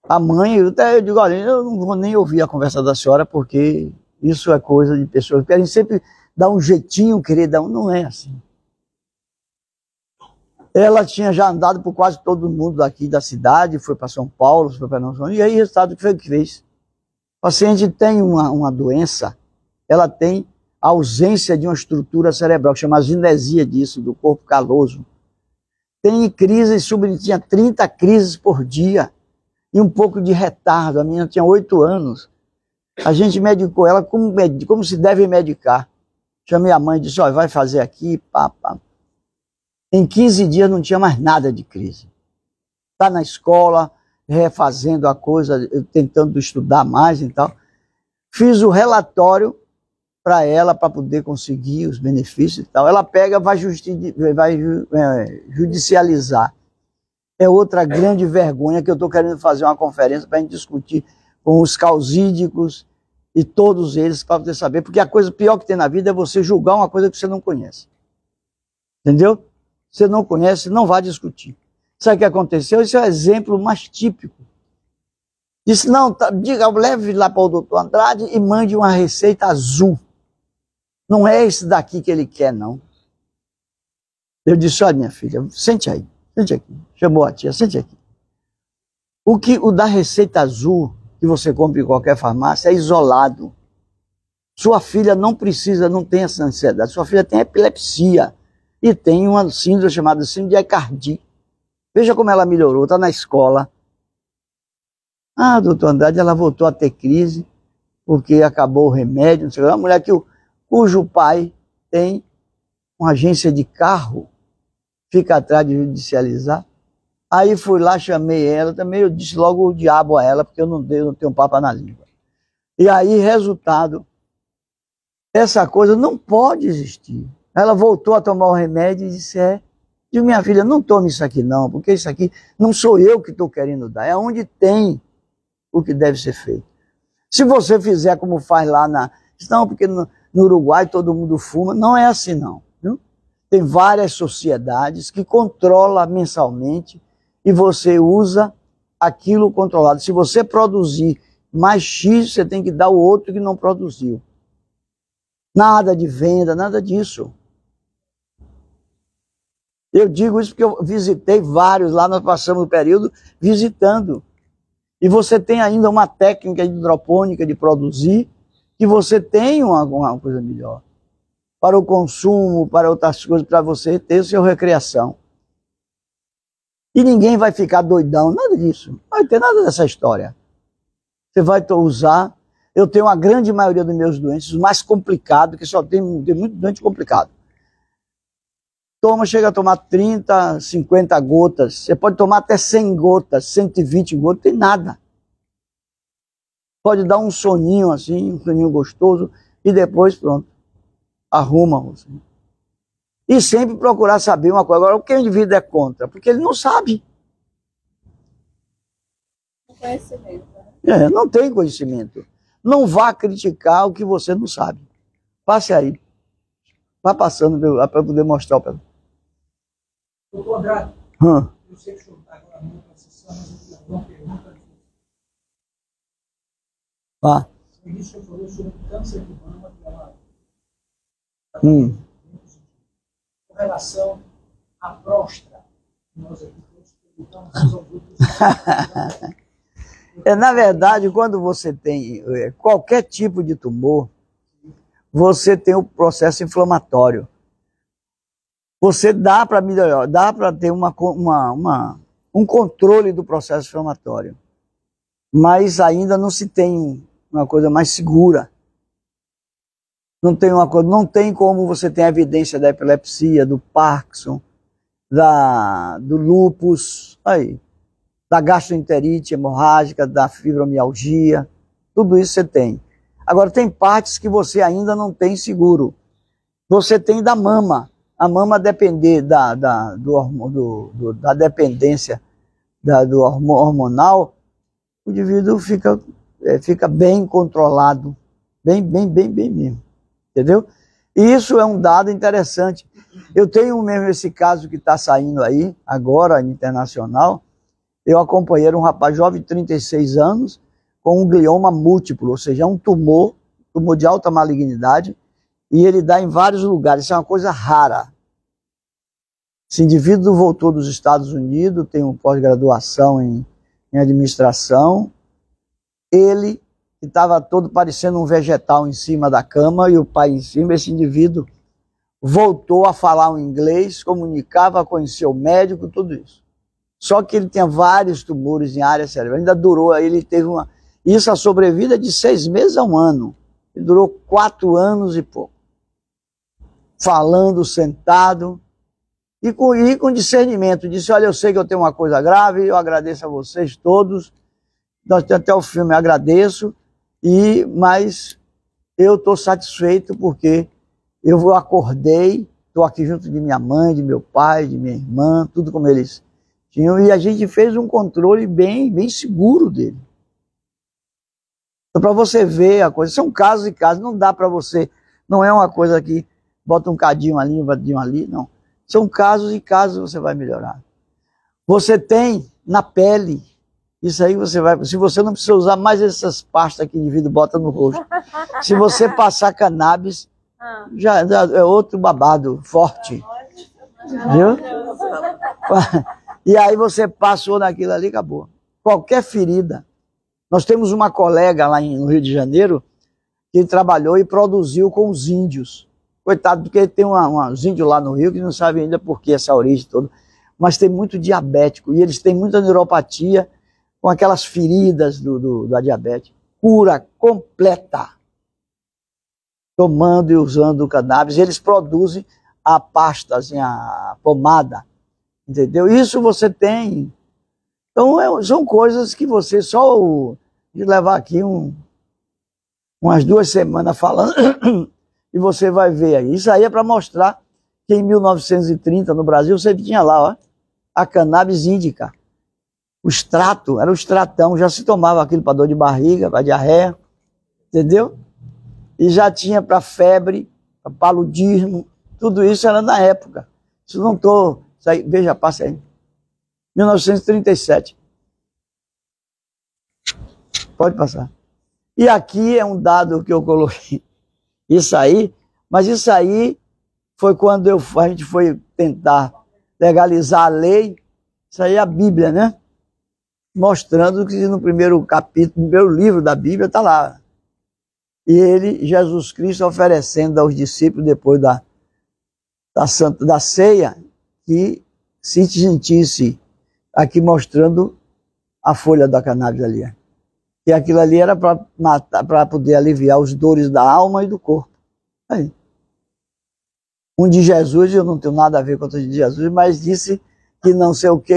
a mãe, eu digo, olha, eu não vou nem ouvir a conversa da senhora, porque isso é coisa de pessoas que querem sempre dar um jeitinho, querer dar um... Não é assim. Ela tinha já andado por quase todo mundo daqui da cidade, foi para São Paulo, foi para Não São Paulo, e aí o resultado que foi que fez. O paciente tem uma doença, ela tem ausência de uma estrutura cerebral, que chama ginesia disso, do corpo caloso. Tem crises, tinha 30 crises por dia, e um pouco de retardo. A menina tinha 8 anos. A gente medicou ela como se deve medicar. Chamei a mãe e disse, olha, vai fazer aqui, pá. Em 15 dias não tinha mais nada de crise. Está na escola, refazendo a coisa, tentando estudar mais e tal. Fiz o relatório para ela, para poder conseguir os benefícios e tal. Ela pega, vai judicializar. É outra grande vergonha que eu estou querendo fazer uma conferência para a gente discutir com os causídicos E todos eles, para você saber, porque a coisa pior que tem na vida é você julgar uma coisa que você não conhece. Entendeu? Você não conhece, não vai discutir. Sabe o que aconteceu? Esse é o exemplo mais típico. Disse, não, diga, leve lá para o doutor Andrade e mande uma receita azul. Não é esse daqui que ele quer, não. Eu disse, olha, minha filha, sente aí, sente aqui. Chamou a tia, sente aqui. O da receita azul, que você compra em qualquer farmácia, é isolado. Sua filha não precisa, não tem essa ansiedade. Sua filha tem epilepsia e tem uma síndrome chamada síndrome de Aicardi. Veja como ela melhorou, está na escola. Ah, doutor Andrade, ela voltou a ter crise porque acabou o remédio. Não sei o que. Uma mulher cujo pai tem uma agência de carro, fica atrás de judicializar. Aí fui lá, chamei ela, também eu disse logo o diabo a ela, porque eu não tenho papo na língua. E aí, resultado, essa coisa não pode existir. Ela voltou a tomar o remédio e disse, digo, minha filha, não tome isso aqui não, porque isso aqui não sou eu que estou querendo dar, é onde tem o que deve ser feito. Se você fizer como faz lá não, porque no Uruguai todo mundo fuma, não é assim não. Viu? Tem várias sociedades que controlam mensalmente e você usa aquilo controlado. Se você produzir mais X, você tem que dar o outro que não produziu. Nada de venda, nada disso. Eu digo isso porque eu visitei vários lá, nós passamos o período visitando. E você tem ainda uma técnica hidropônica de produzir, que você tem alguma coisa melhor. Para o consumo, para outras coisas, para você ter sua recreação. E ninguém vai ficar doidão, nada disso. Não vai ter nada dessa história. Você vai usar. Eu tenho a grande maioria dos meus doentes, os mais complicados, que só tem muito doente complicado. Chega a tomar 30, 50 gotas. Você pode tomar até 100 gotas, 120 gotas, não tem nada. Pode dar um soninho assim, um soninho gostoso, e depois, pronto, arruma. Assim. E sempre procurar saber uma coisa. Agora, o que o indivíduo é contra? Porque ele não sabe. Conhecimento. Não tem conhecimento. Não vá criticar o que você não sabe. Passe aí. Vá passando para poder mostrar para ela. Doutor Andrade, eu sei que o senhor está agora muito na sessão, mas eu tenho uma pergunta. Vá. No início, o senhor falou sobre o câncer de mama, que é uma... Com relação à próstata, que nós aqui todos perguntamos aos adultos. Na verdade, quando você tem qualquer tipo de tumor, você tem o processo inflamatório. Você dá para melhorar, dá para ter um controle do processo inflamatório. Mas ainda não se tem uma coisa mais segura. Não tem como você ter a evidência da epilepsia, do Parkinson, do lúpus, da gastroenterite hemorrágica, da fibromialgia, tudo isso você tem. Agora tem partes que você ainda não tem seguro. Você tem da mama. A mama depender da dependência do hormonal, o indivíduo fica bem controlado, bem mesmo, entendeu? E isso é um dado interessante. Eu tenho mesmo esse caso que está saindo aí, agora, internacional. Eu acompanhei um rapaz jovem de 36 anos, com um glioma múltiplo, ou seja, um tumor de alta malignidade, e ele dá em vários lugares, isso é uma coisa rara. Esse indivíduo voltou dos Estados Unidos, tem uma pós-graduação em administração, ele estava todo parecendo um vegetal em cima da cama, e o pai em cima, esse indivíduo voltou a falar o inglês, comunicava, conhecia o médico, tudo isso. Só que ele tinha vários tumores em área cerebral, ainda durou, ele teve isso a sobrevida de 6 meses a 1 ano, ele durou 4 anos e pouco. Falando, sentado, e com discernimento, disse, olha, eu sei que eu tenho uma coisa grave, eu agradeço a vocês todos, nós temos até o filme, agradeço, mas eu estou satisfeito porque eu acordei, estou aqui junto de minha mãe, de meu pai, de minha irmã, tudo como eles tinham, e a gente fez um controle bem seguro dele. Então, para você ver a coisa, são casos e casos, não dá para você, não é uma coisa que bota um cadinho ali, um cadinho ali, não. São casos e casos você vai melhorar. Você tem na pele, isso aí você vai, se você não precisa usar mais essas pastas aqui de vidro, bota no rosto. Se você passar cannabis, já é outro babado forte. Viu? E aí você passou naquilo ali, acabou. Qualquer ferida. Nós temos uma colega lá no Rio de Janeiro que trabalhou e produziu com os índios. Coitado, porque tem uns índios lá no Rio que não sabem ainda por que essa origem toda. Mas tem muito diabético e eles têm muita neuropatia com aquelas feridas da diabetes. Cura completa. Tomando e usando o cannabis. Eles produzem a pasta, assim, a pomada. Entendeu? Isso você tem. Então, são coisas que você só de levar aqui umas 2 semanas falando e você vai ver aí. Isso aí é para mostrar que em 1930, no Brasil, você tinha lá, ó, a cannabis índica. O extrato, era o extratão, já se tomava aquilo para dor de barriga, para diarreia, entendeu? E já tinha para febre, para paludismo, tudo isso era na época. Isso não estou... Veja, passa aí. 1937. Pode passar. E aqui é um dado que eu coloquei. Isso aí, mas isso aí foi quando a gente foi tentar legalizar a lei. Isso aí é a Bíblia, né? Mostrando que no primeiro capítulo, no primeiro livro da Bíblia, está lá. E ele, Jesus Cristo, oferecendo aos discípulos, depois da ceia, que se sentisse, aqui mostrando a folha da cannabis ali. E aquilo ali era para poder aliviar os dores da alma e do corpo. Aí. Um de Jesus, eu não tenho nada a ver com outro de Jesus, mas disse que não sei o que,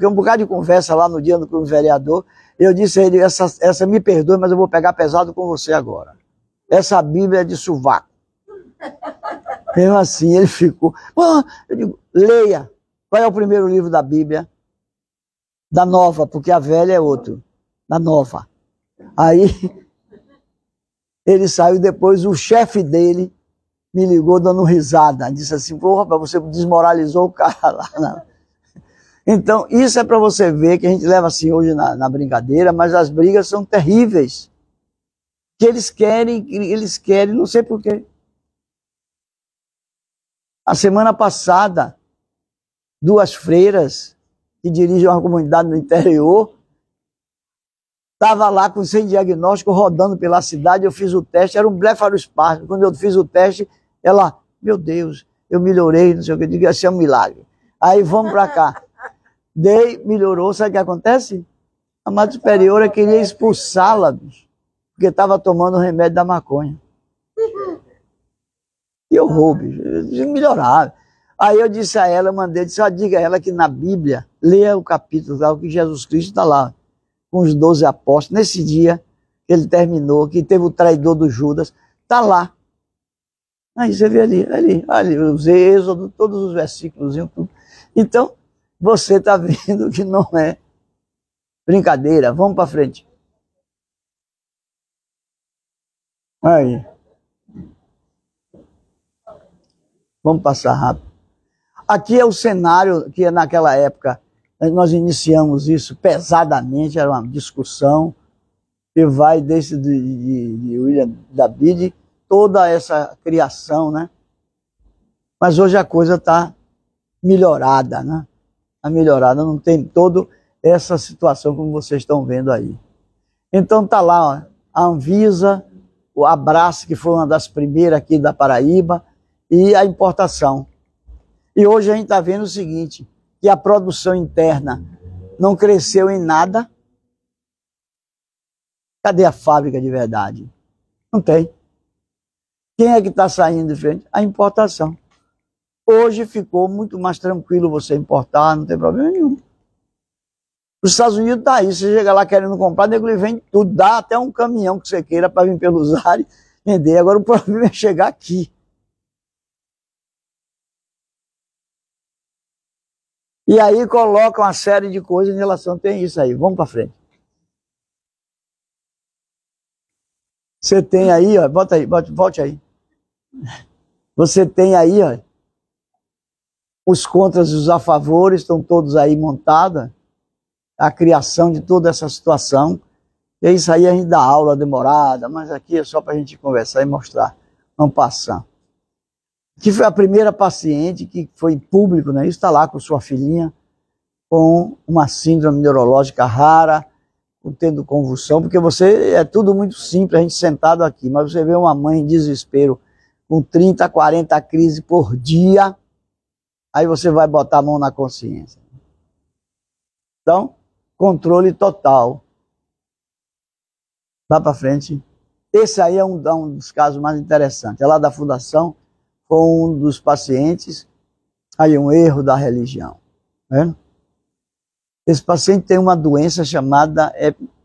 um bocado de conversa lá no dia com o vereador. Eu disse a ele, essa me perdoe, mas eu vou pegar pesado com você agora. Essa Bíblia é de sovaco. Mesmo assim, ele ficou... Eu digo, leia. Qual é o primeiro livro da Bíblia? Da nova, porque a velha é outro. Da nova. Aí, ele saiu depois, o chefe dele me ligou dando risada. Disse assim, pô, rapaz, você desmoralizou o cara lá. Não. Então, isso é para você ver que a gente leva assim hoje na brincadeira, mas as brigas são terríveis. Que eles querem, não sei porquê. A semana passada, 2 freiras que dirigem uma comunidade no interior, estava lá sem diagnóstico, rodando pela cidade, eu fiz o teste, era um blefarospasmo. Quando eu fiz o teste, ela, meu Deus, eu melhorei, não sei o que, eu digo, isso é um milagre. Aí vamos para cá. Melhorou, sabe o que acontece? A Madre Superiora queria expulsá-la, bicho, porque estava tomando o remédio da maconha. E eu roubo, melhorar. Aí eu disse a ela, diga a ela que na Bíblia, leia o capítulo lá, que Jesus Cristo está lá, com os 12 apóstolos, nesse dia que ele terminou, que teve o traidor do Judas, está lá. Aí você vê ali, os Êxodo, todos os versículos, tudo. Então, você está vendo que não é brincadeira. Vamos para frente. Aí. Vamos passar rápido. Aqui é o cenário que naquela época nós iniciamos isso pesadamente, era uma discussão que vai desde de William David, toda essa criação, né? Mas hoje a coisa está melhorada, né? Está melhorada, não tem toda essa situação como vocês estão vendo aí. Então tá lá, ó, a Anvisa, o Abrace, que foi uma das primeiras aqui da Paraíba, e a importação. E hoje a gente está vendo o seguinte, que a produção interna não cresceu em nada. Cadê a fábrica de verdade? Não tem. Quem é que está saindo de frente? A importação. Hoje ficou muito mais tranquilo você importar, não tem problema nenhum. Os Estados Unidos está aí, você chega lá querendo comprar, nego lhe vende tudo, dá até um caminhão que você queira para vir pelos ares vender. Agora o problema é chegar aqui. E aí coloca uma série de coisas em relação a isso aí. Vamos para frente. Você tem aí, ó, bota aí, volte aí. Você tem aí, ó, os contras e os a favores, estão todos aí montados, a criação de toda essa situação. E isso aí a gente dá aula demorada, mas aqui é só para a gente conversar e mostrar, não passar. Que foi a primeira paciente que foi público, né? Está lá com sua filhinha, com uma síndrome neurológica rara, tendo convulsão, porque é tudo muito simples, a gente sentado aqui, mas você vê uma mãe em desespero, com 30, 40 crises por dia, aí você vai botar a mão na consciência. Então, controle total. Vá para frente. Esse aí é um dos casos mais interessantes. É lá da fundação, foi um dos pacientes, aí um erro da religião. Né? Esse paciente tem uma doença chamada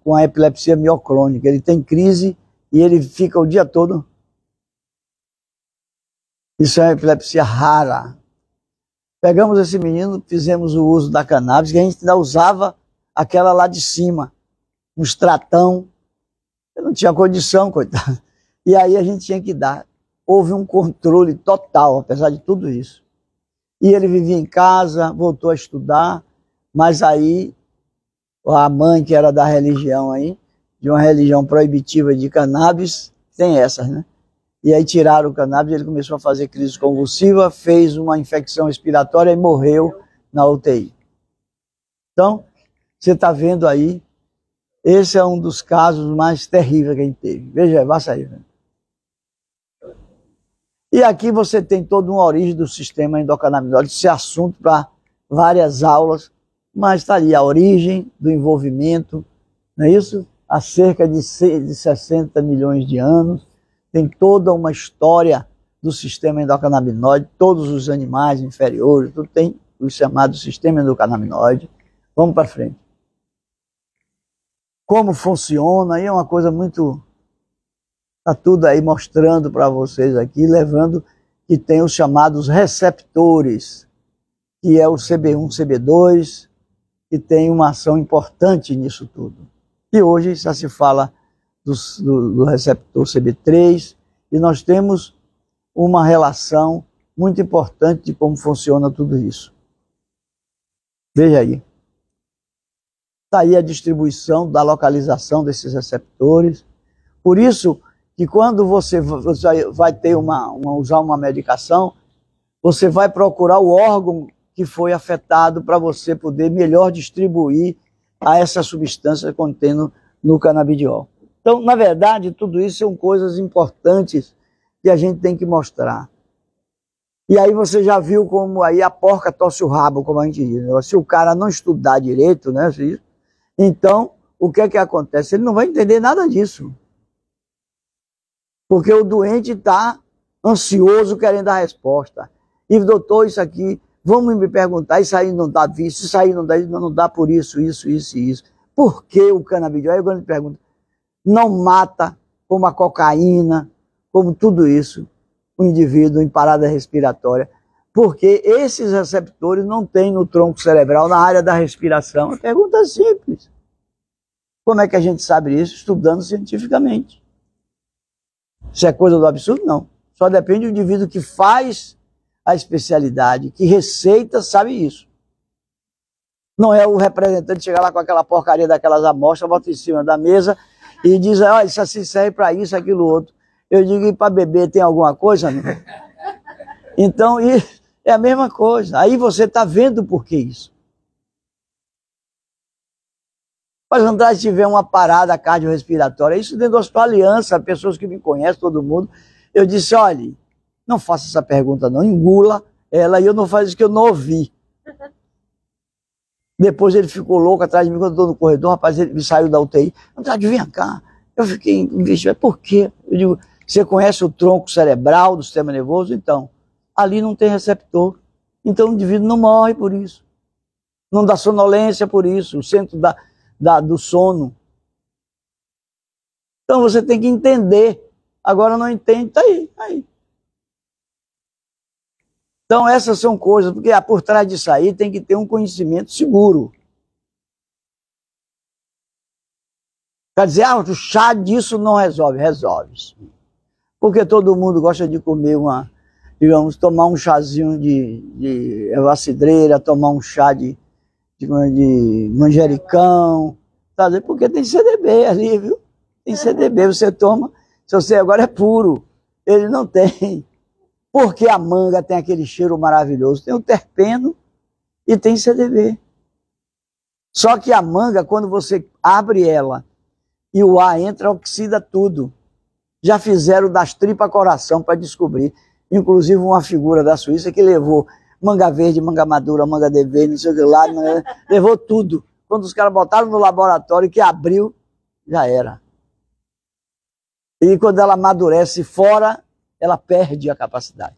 com a epilepsia mioclônica. Ele tem crise e ele fica o dia todo. Isso é uma epilepsia rara. Pegamos esse menino, fizemos o uso da cannabis, que a gente ainda usava aquela lá de cima, um extratão. Eu não tinha condição, coitado. E aí a gente tinha que dar. Houve um controle total, apesar de tudo isso. E ele vivia em casa, voltou a estudar, mas aí a mãe, que era da religião aí, de uma religião proibitiva de cannabis, tem essas, né? E aí tiraram o cannabis, ele começou a fazer crise convulsiva, fez uma infecção respiratória e morreu na UTI. Então, você está vendo aí, esse é um dos casos mais terríveis que a gente teve. Veja, vai sair. Né? E aqui você tem toda uma origem do sistema endocannabinoide, esse assunto para várias aulas, mas está ali a origem do envolvimento, não é isso? Há cerca de 60 milhões de anos, tem toda uma história do sistema endocannabinoide, todos os animais inferiores, tudo tem o chamado sistema endocannabinoide. Vamos para frente. Como funciona, aí é uma coisa muito... Está tudo aí mostrando para vocês aqui, levando que tem os chamados receptores, que é o CB1, CB2, que tem uma ação importante nisso tudo. E hoje já se fala do receptor CB3, e nós temos uma relação muito importante de como funciona tudo isso. Veja aí. Está aí a distribuição da localização desses receptores. Por isso que quando você vai ter usar uma medicação, você vai procurar o órgão que foi afetado para você poder melhor distribuir a essa substância contendo no canabidiol. Então, na verdade, tudo isso são coisas importantes que a gente tem que mostrar. E aí você já viu como aí a porca torce o rabo, como a gente diz. Né? Se o cara não estudar direito, né? Então, o que é que acontece? Ele não vai entender nada disso. Porque o doente está ansioso querendo a resposta. E, doutor, isso aqui, vamos me perguntar, isso aí não dá vício, isso aí não dá por isso, isso. Por que o canabidiol? Aí eu me pergunto, não mata como a cocaína, como tudo isso, o indivíduo em parada respiratória? Porque esses receptores não tem no tronco cerebral, na área da respiração. A pergunta é simples. Como é que a gente sabe isso? Estudando cientificamente. Isso é coisa do absurdo? Não. Só depende do indivíduo que faz a especialidade, que receita, sabe isso. Não é o representante chegar lá com aquela porcaria daquelas amostras, bota em cima da mesa e diz, olha, isso assim serve para isso, aquilo, outro. Eu digo, e para beber tem alguma coisa? Não? Então, é a mesma coisa. Aí você está vendo por que isso. Mas Andrade, se tiver uma parada cardiorrespiratória, isso dentro do Hospital Aliança, pessoas que me conhecem, todo mundo, eu disse, olha, não faça essa pergunta não, engula ela, e eu não faço isso que eu não ouvi. Depois ele ficou louco atrás de mim, quando eu estou no corredor, rapaz, ele saiu da UTI, Andrade, vem cá. Eu fiquei, por quê? Eu digo, você conhece o tronco cerebral do sistema nervoso? Então, ali não tem receptor. Então o indivíduo não morre por isso. Não dá sonolência por isso, o centro do sono. Então você tem que entender. Agora não entende, tá aí. Então essas são coisas, porque por trás disso aí tem que ter um conhecimento seguro. Quer dizer, o chá disso não resolve. Resolve. Porque todo mundo gosta de comer digamos, tomar um chazinho de erva cidreira, tomar um chá de manjericão, sabe? Porque tem CDB ali, viu? Tem CDB, você toma, se você agora é puro, ele não tem. Porque a manga tem aquele cheiro maravilhoso, tem o terpeno e tem CDB. Só que a manga, quando você abre ela e o ar entra, oxida tudo. Já fizeram das tripas coração para descobrir. Inclusive uma figura da Suíça que levou manga verde, manga madura, manga de verde, não sei o que lá, levou tudo. Quando os caras botaram no laboratório que abriu, já era. E quando ela amadurece fora, ela perde a capacidade.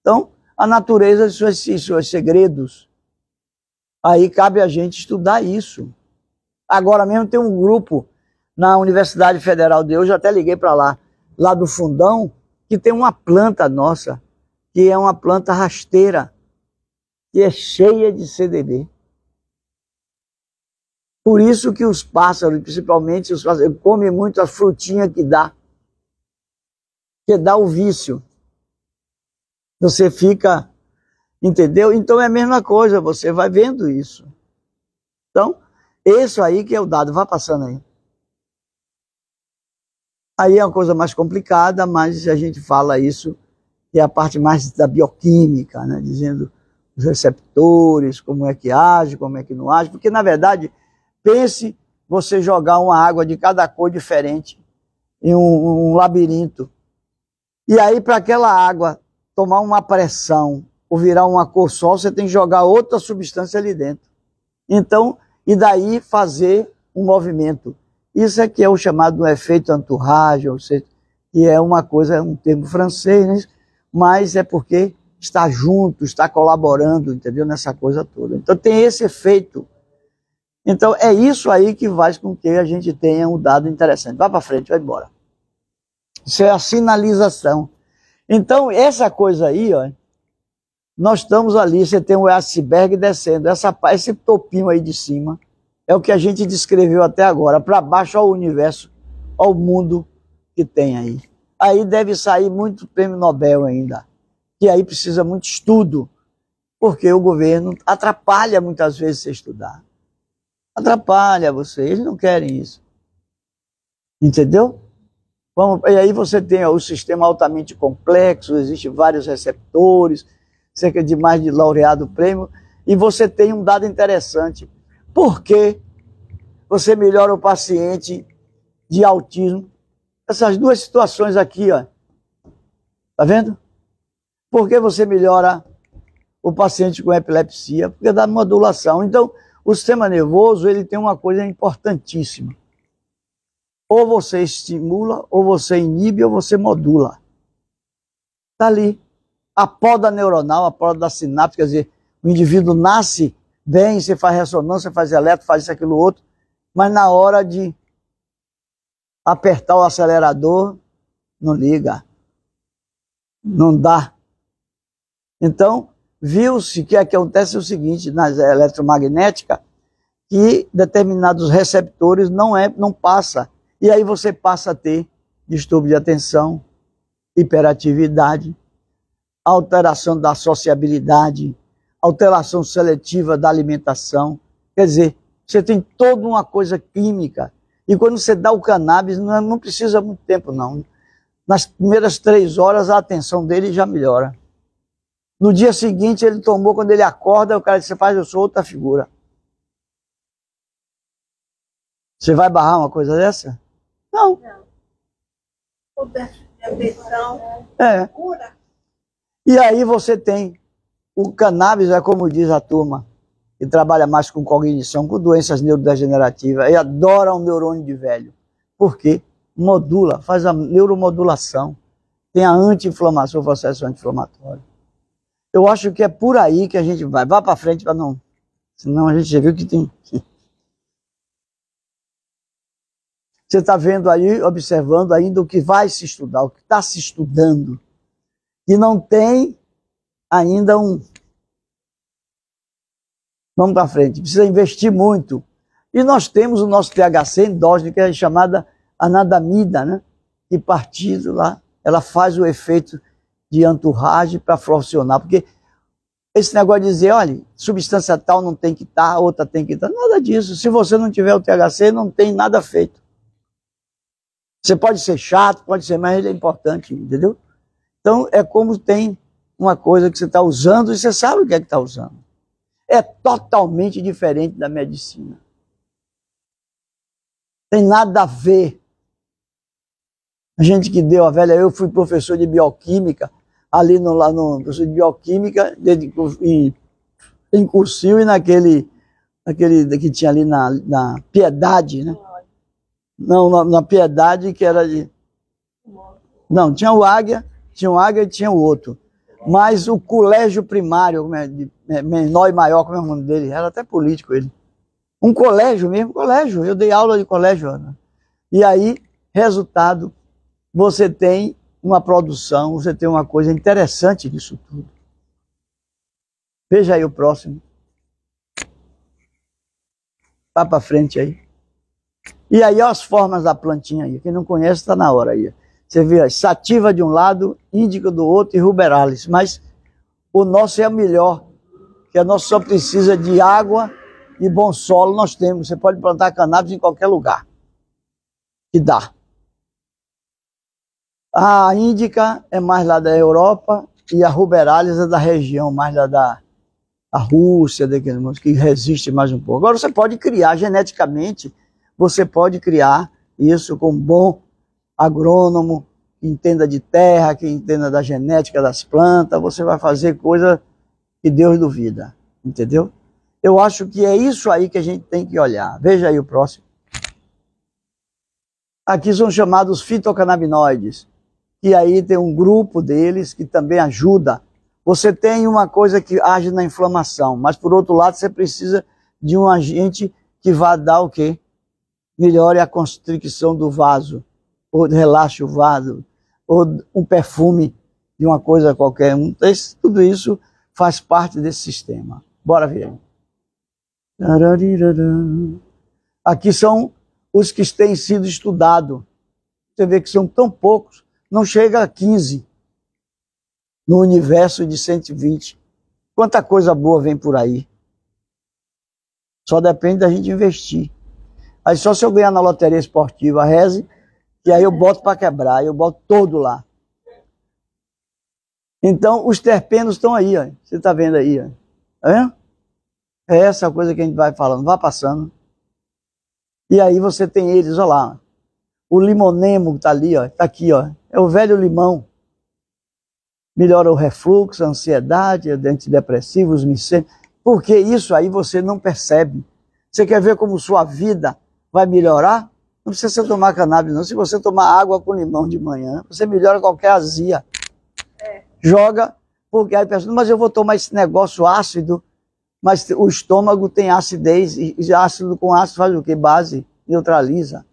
Então, a natureza, seus segredos, aí cabe a gente estudar isso. Agora mesmo tem um grupo na Universidade Federal de hoje, eu até liguei para lá do Fundão, que tem uma planta nossa, que é uma planta rasteira, que é cheia de CDB. Por isso que os pássaros, principalmente os pássaros, comem muito a frutinha que dá o vício. Você fica, entendeu? Então é a mesma coisa, você vai vendo isso. Então, isso aí que é o dado, vá passando aí. Aí é uma coisa mais complicada, mas a gente fala isso, que é a parte mais da bioquímica, né? Dizendo os receptores, como é que age, como é que não age, porque na verdade, pense você jogar uma água de cada cor diferente em um labirinto, e aí para aquela água tomar uma pressão ou virar uma cor só, você tem que jogar outra substância ali dentro. Então, e daí fazer um movimento. Isso é que é o chamado efeito entourage, ou seja, que é uma coisa, é um termo francês, né? Mas é porque está junto, está colaborando, entendeu? Nessa coisa toda. Então tem esse efeito. Então é isso aí que faz com que a gente tenha um dado interessante. Vai para frente, vai embora. Isso é a sinalização. Então essa coisa aí, ó, nós estamos ali, você tem o iceberg descendo, esse topinho aí de cima, é o que a gente descreveu até agora. Para baixo, ao universo, ao mundo que tem aí. Aí deve sair muito prêmio Nobel ainda. E aí precisa muito estudo, porque o governo atrapalha muitas vezes você estudar. Atrapalha você, eles não querem isso. Entendeu? E aí você tem o sistema altamente complexo, existem vários receptores, cerca de mais de laureado prêmio, e você tem um dado interessante. Por que você melhora o paciente de autismo? Essas duas situações aqui, ó. Tá vendo? Por que você melhora o paciente com epilepsia? Porque dá modulação. Então, o sistema nervoso, ele tem uma coisa importantíssima. Ou você estimula, ou você inibe, ou você modula. Tá ali. A poda neuronal, a poda da sinapse, quer dizer, o indivíduo nasce bem, você faz ressonância, faz eletro, faz isso, aquilo, outro, mas na hora de apertar o acelerador, não liga. Não dá. Então, viu-se que acontece o seguinte, na eletromagnética, que determinados receptores não passa. E aí você passa a ter distúrbio de atenção, hiperatividade, alteração da sociabilidade, alteração seletiva da alimentação. Quer dizer, você tem toda uma coisa química. E quando você dá o cannabis, não precisa muito tempo, não. Nas primeiras 3 horas, a atenção dele já melhora. No dia seguinte, ele tomou, quando ele acorda, o cara disse, eu sou outra figura. Você vai barrar uma coisa dessa? Não. O déficit de atenção cura. E aí você tem o cannabis, é como diz a turma, que trabalha mais com cognição, com doenças neurodegenerativas, e adora um neurônio de velho. Por quê? Modula, faz a neuromodulação, tem a anti-inflamação, o processo anti-inflamatório. Eu acho que é por aí que a gente vai. Vá para frente para não... Senão a gente já viu que tem... Você está vendo aí, observando ainda o que vai se estudar, o que está se estudando. E não tem ainda um... Vamos para frente. Precisa investir muito. E nós temos o nosso THC endógeno, que é chamada anandamida, né? E partido lá, ela faz o efeito de entourage para funcionar, porque esse negócio de dizer, olha, substância tal não tem que estar, outra tem que estar, nada disso. Se você não tiver o THC, não tem nada feito. Você pode ser chato, pode ser, mas ele é importante, entendeu? Então, é como tem uma coisa que você está usando e você sabe o que é que está usando. É totalmente diferente da medicina. Tem nada a ver. A gente que deu a velha, eu fui professor de bioquímica, ali lá no professor de bioquímica, em Cursil e naquele que tinha ali na Piedade, né? Não, na Piedade, que era de... Não, tinha o Águia e tinha o outro. Mas o colégio primário, menor e maior, como é o nome dele, era até político ele. Um colégio mesmo, colégio. Eu dei aula de colégio. Né? E aí, resultado, você tem uma produção, você tem uma coisa interessante disso tudo. Veja aí o próximo. Vá para frente aí. E aí, olha as formas da plantinha aí. Quem não conhece, está na hora aí. Você vê a sativa de um lado, índica do outro e ruberalis. Mas o nosso é o melhor, que o nosso só precisa de água e bom solo. Nós temos. Você pode plantar cannabis em qualquer lugar. Que dá. A índica é mais lá da Europa e a ruberalis é da região, mais lá da Rússia, que resiste mais um pouco. Agora você pode criar geneticamente, você pode criar isso com um bom agrônomo, que entenda de terra, que entenda da genética das plantas, você vai fazer coisa que Deus duvida, entendeu? Eu acho que é isso aí que a gente tem que olhar. Veja aí o próximo. Aqui são chamados fitocannabinoides. E aí tem um grupo deles que também ajuda. Você tem uma coisa que age na inflamação, mas por outro lado você precisa de um agente que vá dar o quê? Melhore a constricção do vaso, ou relaxe o vaso, ou um perfume de uma coisa qualquer. Tudo isso faz parte desse sistema. Bora ver. Aqui são os que têm sido estudados. Você vê que são tão poucos. Não chega a 15 no universo de 120. Quanta coisa boa vem por aí. Só depende da gente investir. Aí só se eu ganhar na loteria esportiva, reze, e aí eu boto para quebrar, eu boto todo lá. Então, os terpenos estão aí, ó. Você está vendo aí, ó. Tá vendo? É essa coisa que a gente vai falando, vai passando. E aí você tem eles, olha lá. O limonemo que está ali, ó, está aqui, ó. É o velho limão. Melhora o refluxo, a ansiedade, antidepressivos, micênios. Porque isso aí você não percebe. Você quer ver como sua vida vai melhorar? Não precisa você tomar cannabis, não. Se você tomar água com limão de manhã, você melhora qualquer azia. Joga, porque aí pensa, mas eu vou tomar esse negócio ácido, mas o estômago tem acidez, e ácido com ácido faz o quê? Base, neutraliza.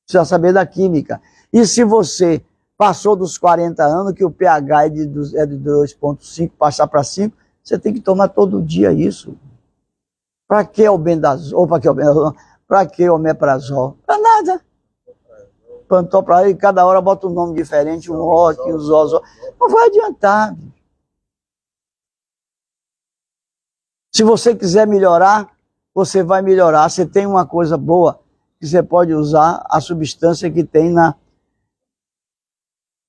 Precisa saber da química. E se você passou dos 40 anos, que o pH é de 2,5, passar para 5, você tem que tomar todo dia isso. Para que albendazol? Para que omeprazol? Para nada. Pantoprazol, e cada hora bota um nome diferente, um rock, um zozol. Não vai adiantar. Se você quiser melhorar, você vai melhorar. Você tem uma coisa boa, que você pode usar a substância que tem na...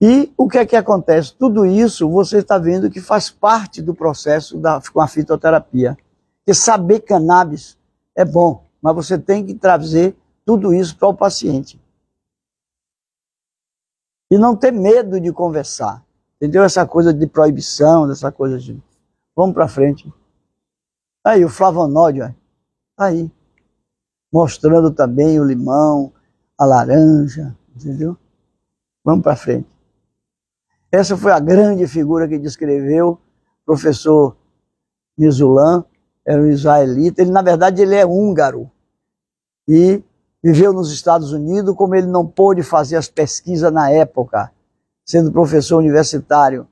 E o que é que acontece? Tudo isso você está vendo que faz parte do processo com a fitoterapia. Porque saber cannabis é bom, mas você tem que trazer tudo isso para o paciente. E não ter medo de conversar. Entendeu? Essa coisa de proibição, dessa coisa de... Vamos para frente. Aí, o flavonoide, ó. Aí. Mostrando também o limão, a laranja, entendeu? Vamos para frente. Essa foi a grande figura que descreveu o professor Mizulan, era um israelita. Ele, na verdade, ele é húngaro e viveu nos Estados Unidos. Como ele não pôde fazer as pesquisas na época, sendo professor universitário,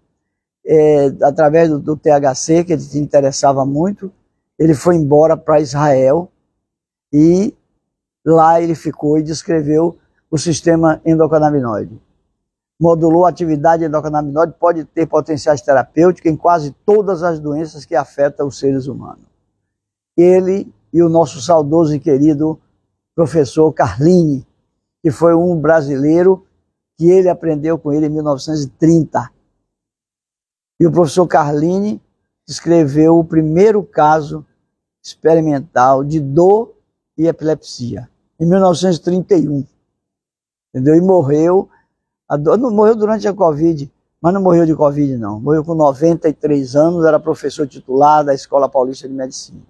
através do THC, que ele se interessava muito, ele foi embora para Israel e lá ele ficou e descreveu o sistema endocannabinoide. Modulou a atividade endocannabinoide, pode ter potenciais terapêuticos em quase todas as doenças que afetam os seres humanos. Ele e o nosso saudoso e querido professor Carlini, que foi um brasileiro que ele aprendeu com ele em 1930. E o professor Carlini escreveu o primeiro caso experimental de dor e epilepsia, em 1931. Entendeu? E morreu, não morreu durante a Covid, mas não morreu de Covid não. Morreu com 93 anos, era professor titular da Escola Paulista de Medicina.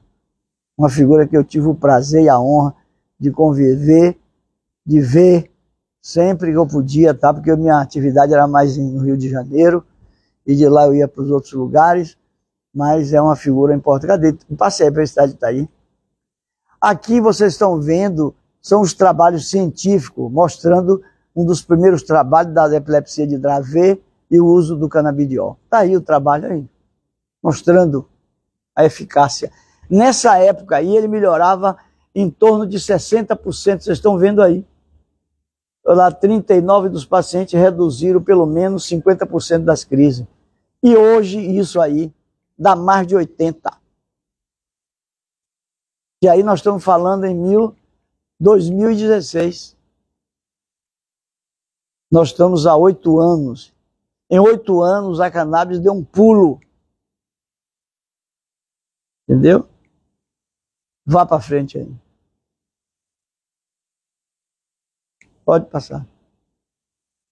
Uma figura que eu tive o prazer e a honra de conviver, de ver sempre que eu podia, tá? Porque a minha atividade era mais no Rio de Janeiro, e de lá eu ia para os outros lugares, mas é uma figura importante. Cadê? Passei para a cidade de Itaí. Aqui vocês estão vendo, são os trabalhos científicos, mostrando um dos primeiros trabalhos da epilepsia de Dravet e o uso do canabidiol. Está aí o trabalho aí, mostrando a eficácia. Nessa época aí ele melhorava em torno de 60%, vocês estão vendo aí. Lá 39 dos pacientes reduziram pelo menos 50% das crises. E hoje isso aí dá mais de 80%. E aí nós estamos falando em 2016. Nós estamos há 8 anos. Em 8 anos a cannabis deu um pulo. Entendeu? Vá para frente aí. Pode passar.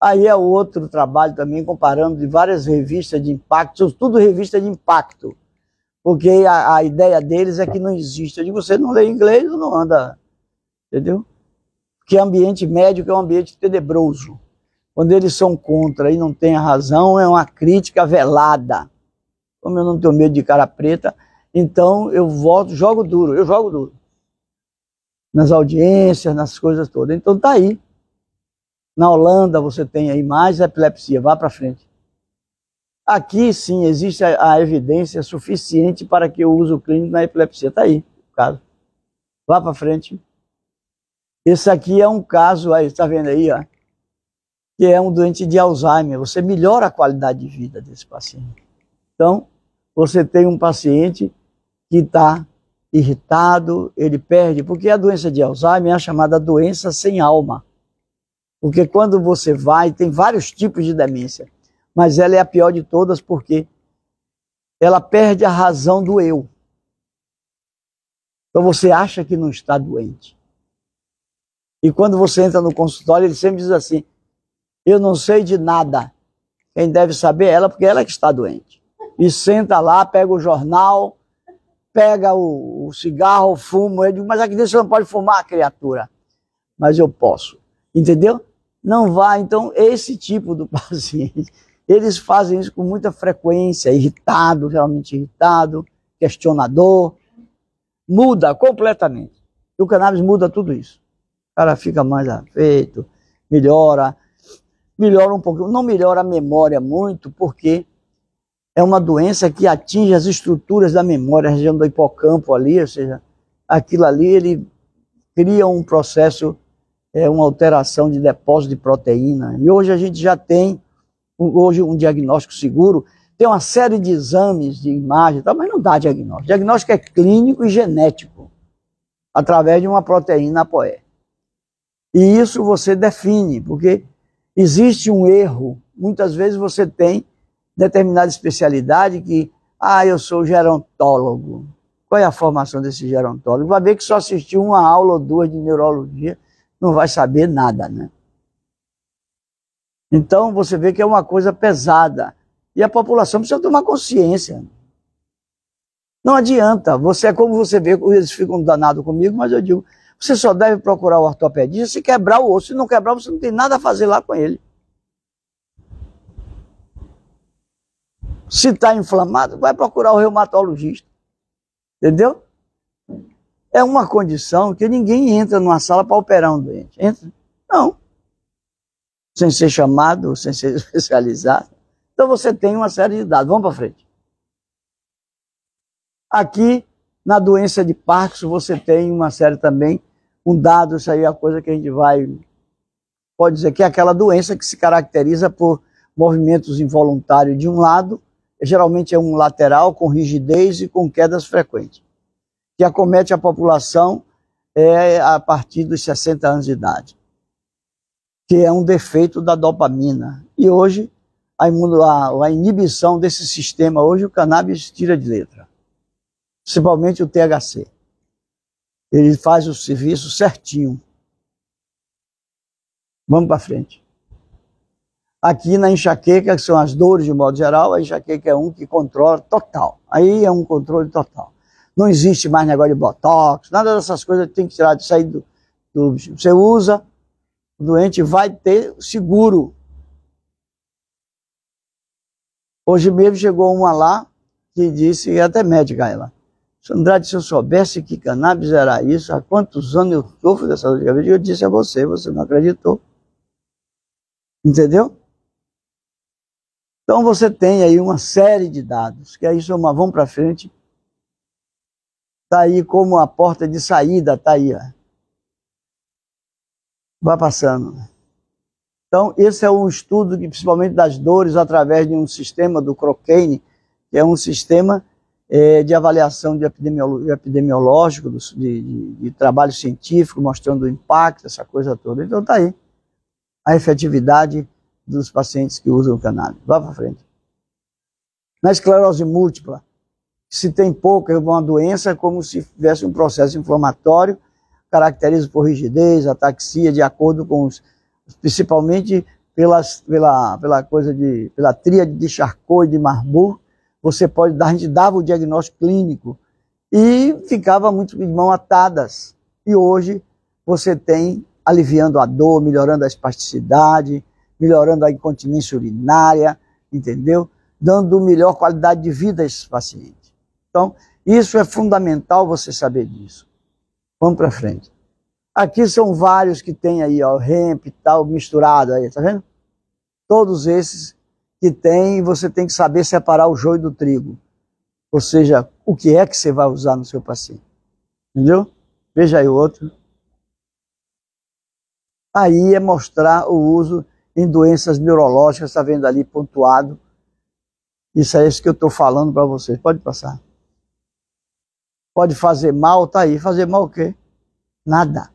Aí é outro trabalho também, comparando de várias revistas de impacto, tudo revista de impacto. Porque a ideia deles é que não existe. Eu digo, você não lê inglês, não anda. Entendeu? Porque ambiente médico é um ambiente tenebroso. Quando eles são contra e não têm a razão, é uma crítica velada. Como eu não tenho medo de cara preta, então eu volto, jogo duro, eu jogo duro. Nas audiências, nas coisas todas. Então tá aí. Na Holanda você tem aí mais epilepsia, vá para frente. Aqui sim existe a evidência suficiente para que o uso clínico na epilepsia. Está aí o caso. Vá para frente. Esse aqui é um caso, aí está vendo aí, ó, que é um doente de Alzheimer. Você melhora a qualidade de vida desse paciente. Então, você tem um paciente que está irritado, ele perde, porque a doença de Alzheimer é a chamada doença sem alma. Porque quando você vai, tem vários tipos de demência, mas ela é a pior de todas porque ela perde a razão do eu. Então você acha que não está doente. E quando você entra no consultório, ele sempre diz assim, eu não sei de nada. Quem deve saber é ela, porque ela é que está doente. E senta lá, pega o jornal, pega o cigarro, fuma. Eu digo, mas aqui dentro você não pode fumar, criatura. Mas eu posso. Entendeu? Não vai. Então, esse tipo do paciente, eles fazem isso com muita frequência, irritado, realmente irritado, questionador. Muda completamente. E o cannabis muda tudo isso. O cara fica mais afeito, melhora um pouquinho. Não melhora a memória muito, porque é uma doença que atinge as estruturas da memória, a região do hipocampo ali, ou seja, aquilo ali, ele cria um processo, uma alteração de depósito de proteína. E hoje a gente já tem um diagnóstico seguro, tem uma série de exames de imagem, mas não dá diagnóstico. O diagnóstico é clínico e genético, através de uma proteína ApoE. E isso você define, porque existe um erro. Muitas vezes você tem determinada especialidade que, eu sou gerontólogo. Qual é a formação desse gerontólogo? Vai ver que só assistiu uma aula ou duas de neurologia, não vai saber nada, né? Então você vê que é uma coisa pesada. E a população precisa tomar consciência. Não adianta, é como você vê, eles ficam danados comigo, mas eu digo, você só deve procurar o ortopedista se quebrar o osso. Se não quebrar, você não tem nada a fazer lá com ele. Se está inflamado, vai procurar o reumatologista. Entendeu? É uma condição que ninguém entra numa sala para operar um doente. Entra? Não. Sem ser chamado, sem ser especializado. Então você tem uma série de dados. Vamos para frente. Aqui Na doença de Parkinson, você tem uma série também, um dado, isso aí é a coisa que a gente pode dizer que é aquela doença que se caracteriza por movimentos involuntários de um lado, geralmente é um lateral, com rigidez e com quedas frequentes, que acomete a população a partir dos 60 anos de idade, que é um defeito da dopamina. E hoje, a inibição desse sistema, hoje o cannabis tira de letra, principalmente o THC. Ele faz o serviço certinho. Vamos para frente. Aqui na enxaqueca, que são as dores de modo geral, a enxaqueca é um que controla total. Aí é um controle total. Não existe mais negócio de botox, nada dessas coisas tem que tirar de sair do você usa, o doente vai ter seguro. Hoje mesmo chegou uma lá que disse, e até médica ela, Andrade, se eu soubesse que cannabis era isso, há quantos anos eu sofro dessa dor de cabeça, eu disse a você não acreditou. Entendeu? Então você tem aí uma série de dados, que aí vamos para frente. Está aí como a porta de saída, está aí. Ó. Vai passando. Então esse é um estudo que, principalmente das dores, através de um sistema do Cochrane, que é um sistema de avaliação de epidemiológico, de trabalho científico, mostrando o impacto, essa coisa toda. Então está aí a efetividade dos pacientes que usam o cannabis. Vá para frente. Na esclerose múltipla, se tem pouca, é uma doença como se tivesse um processo inflamatório, caracteriza por rigidez, ataxia, de acordo com principalmente pela tríade de Charcot e de Marburg. Você pode dar, a gente dava o diagnóstico clínico e ficava muito de mãos atadas. E hoje você tem aliviando a dor, melhorando a espasticidade, melhorando a incontinência urinária, entendeu? Dando melhor qualidade de vida a esses pacientes. Então, isso é fundamental você saber disso. Vamos para frente. Aqui são vários que tem aí, ó, hemp e tal, misturado aí, tá vendo? Todos esses que tem, você tem que saber separar o joio do trigo. Ou seja, o que é que você vai usar no seu paciente. Entendeu? Veja aí o outro. Aí é mostrar o uso em doenças neurológicas, está vendo ali pontuado. Isso é isso que eu estou falando para vocês. Pode passar. Pode fazer mal, tá aí. Fazer mal o quê? Nada.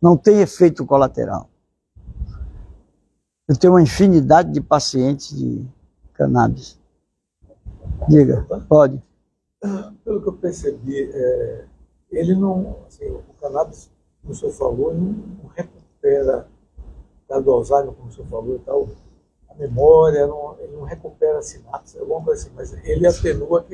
Não tem efeito colateral. Eu tenho uma infinidade de pacientes de cannabis. Diga, pode. Pelo que eu percebi, ele não, assim, o cannabis, como o senhor falou, não recupera a Alzheimer, como o senhor falou e tal, a memória, ele não recupera a sinapse, alguma coisa assim, mas ele atenua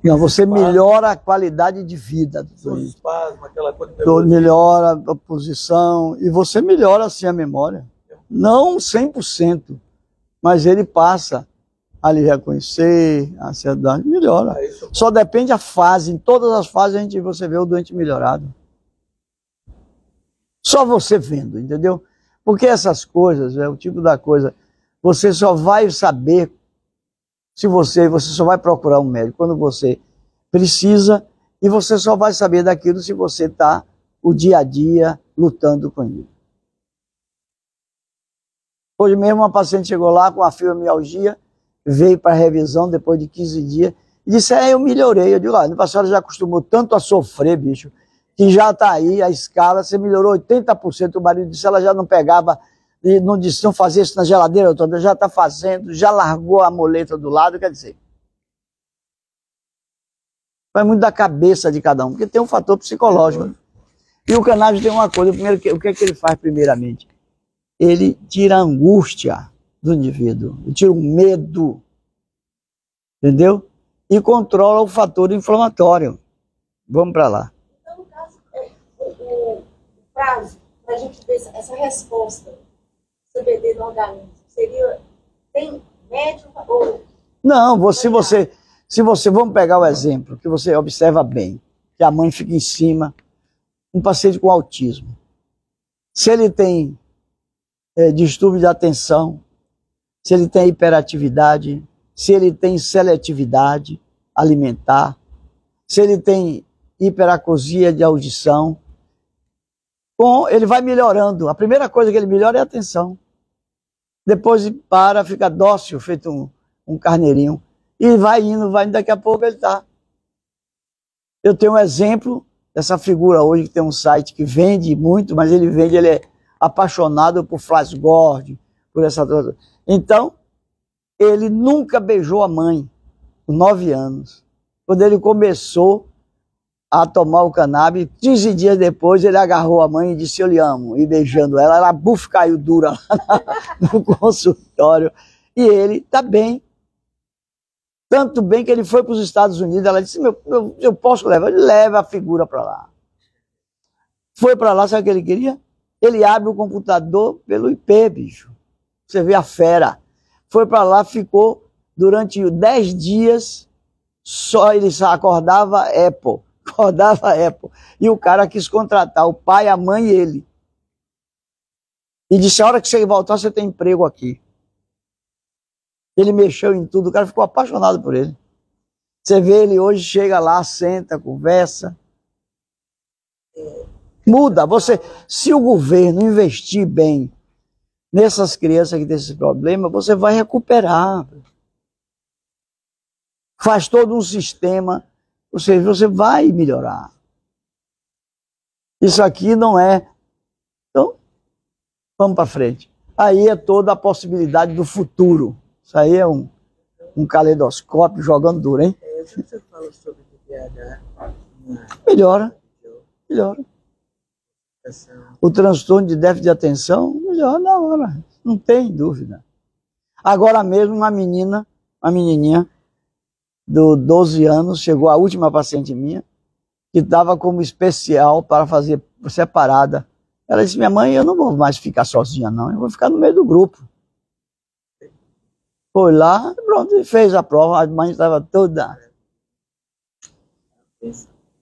não, você melhora a qualidade de vida. Os espasmos, aquela coisa. Melhora a posição e você melhora assim a memória. Não 100%, mas ele passa a lhe reconhecer, a ansiedade, melhora. Só depende a fase, em todas as fases você vê o doente melhorado. Só você vendo, entendeu? Porque essas coisas, o tipo da coisa, você só vai saber, se você só vai procurar um médico quando você precisa, e você só vai saber daquilo se você está o dia a dia lutando com ele. Hoje mesmo uma paciente chegou lá com a fibromialgia, veio para revisão depois de 15 dias e disse, eu melhorei. Eu digo, a senhora já acostumou tanto a sofrer, bicho, que já está aí a escala, você melhorou 80%. O marido disse, ela já não pegava, e não disse, não fazia isso na geladeira toda, já está fazendo, já largou a muleta do lado, quer dizer. Vai muito da cabeça de cada um, porque tem um fator psicológico. E o cannabis tem uma coisa, primeiro, o que é que ele faz primeiramente? Ele tira a angústia do indivíduo, ele tira o medo, entendeu? E controla o fator inflamatório. Vamos para lá. Então, no caso, o prazo para a gente ver essa resposta CBD no organismo seria, tem médio ou... Não, se você, vamos pegar o exemplo, que você observa bem, que a mãe fica em cima, um paciente com autismo. Se ele tem distúrbio de atenção, se ele tem hiperatividade, se ele tem seletividade alimentar, se ele tem hiperacusia de audição. Ele vai melhorando. A primeira coisa que ele melhora é a atenção. Depois fica dócil, feito um carneirinho. E vai indo, daqui a pouco ele está. Eu tenho um exemplo dessa figura hoje, que tem um site que vende muito, mas ele é apaixonado por Flash Gordon, por essa coisa. Então, ele nunca beijou a mãe, com 9 anos. Quando ele começou a tomar o cannabis, 15 dias depois ele agarrou a mãe e disse, eu lhe amo, e beijando ela buf, caiu dura lá no consultório. E ele está bem. Tanto bem que ele foi para os Estados Unidos, ela disse, eu posso levar? Ele leva a figura para lá. Foi para lá, sabe o que ele queria? Ele abre o computador pelo IP, bicho. Você vê a fera. Foi para lá, ficou durante 10 dias, só ele acordava Apple. E o cara quis contratar o pai, a mãe e ele. E disse, a hora que você voltar, você tem emprego aqui. Ele mexeu em tudo, o cara ficou apaixonado por ele. Você vê ele hoje, chega lá, senta, conversa. Muda. Se o governo investir bem nessas crianças que têm esse problema, você vai recuperar. Faz todo um sistema, você vai melhorar. Isso aqui não é. Então, vamos para frente. Aí é toda a possibilidade do futuro. Isso aí é um caleidoscópio jogando duro, hein? O que você fala sobre o TDAH? Melhora. O transtorno de déficit de atenção melhora na hora, não tem dúvida. Agora mesmo uma menininha de 12 anos, chegou a última paciente minha, que estava como especial para fazer separada. Ela disse, minha mãe, eu não vou mais ficar sozinha não, eu vou ficar no meio do grupo. Foi lá, pronto, e fez a prova, a mãe estava toda.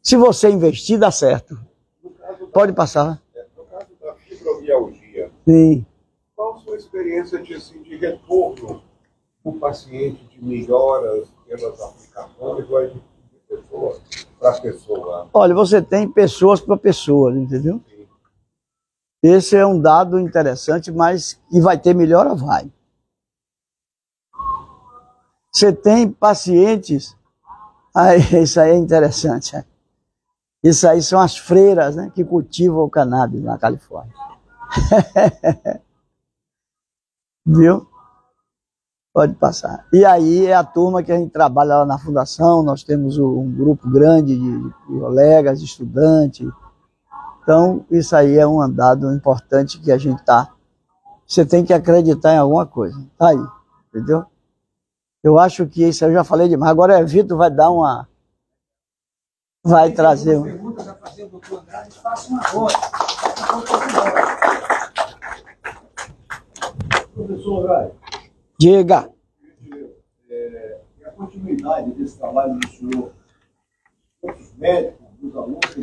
Se você investir, dá certo. Pode passar. No caso da fibromialgia, sim. Qual a sua experiência de retorno do paciente, de melhoras pelas aplicações, ou é de pessoa para pessoa? Olha, você tem pessoas para pessoas, entendeu? Sim. Esse é um dado interessante, mas que vai ter melhora, vai. Você tem pacientes, isso aí é interessante. Isso aí são as freiras, né, que cultivam o cannabis na Califórnia. Viu? Pode passar. E aí é a turma que a gente trabalha lá na fundação, nós temos um grupo grande de colegas, de estudantes. Então, isso aí é um dado importante que a gente tá. Você tem que acreditar em alguma coisa. Tá aí, entendeu? Eu acho que isso eu já falei demais. Agora Vitor vai dar uma... Vai trazer uma... perguntas a fazer ao doutor Andrade, faça uma agora. Professor Andrade, Diga. a continuidade desse trabalho do senhor, outros médicos, dos alunos,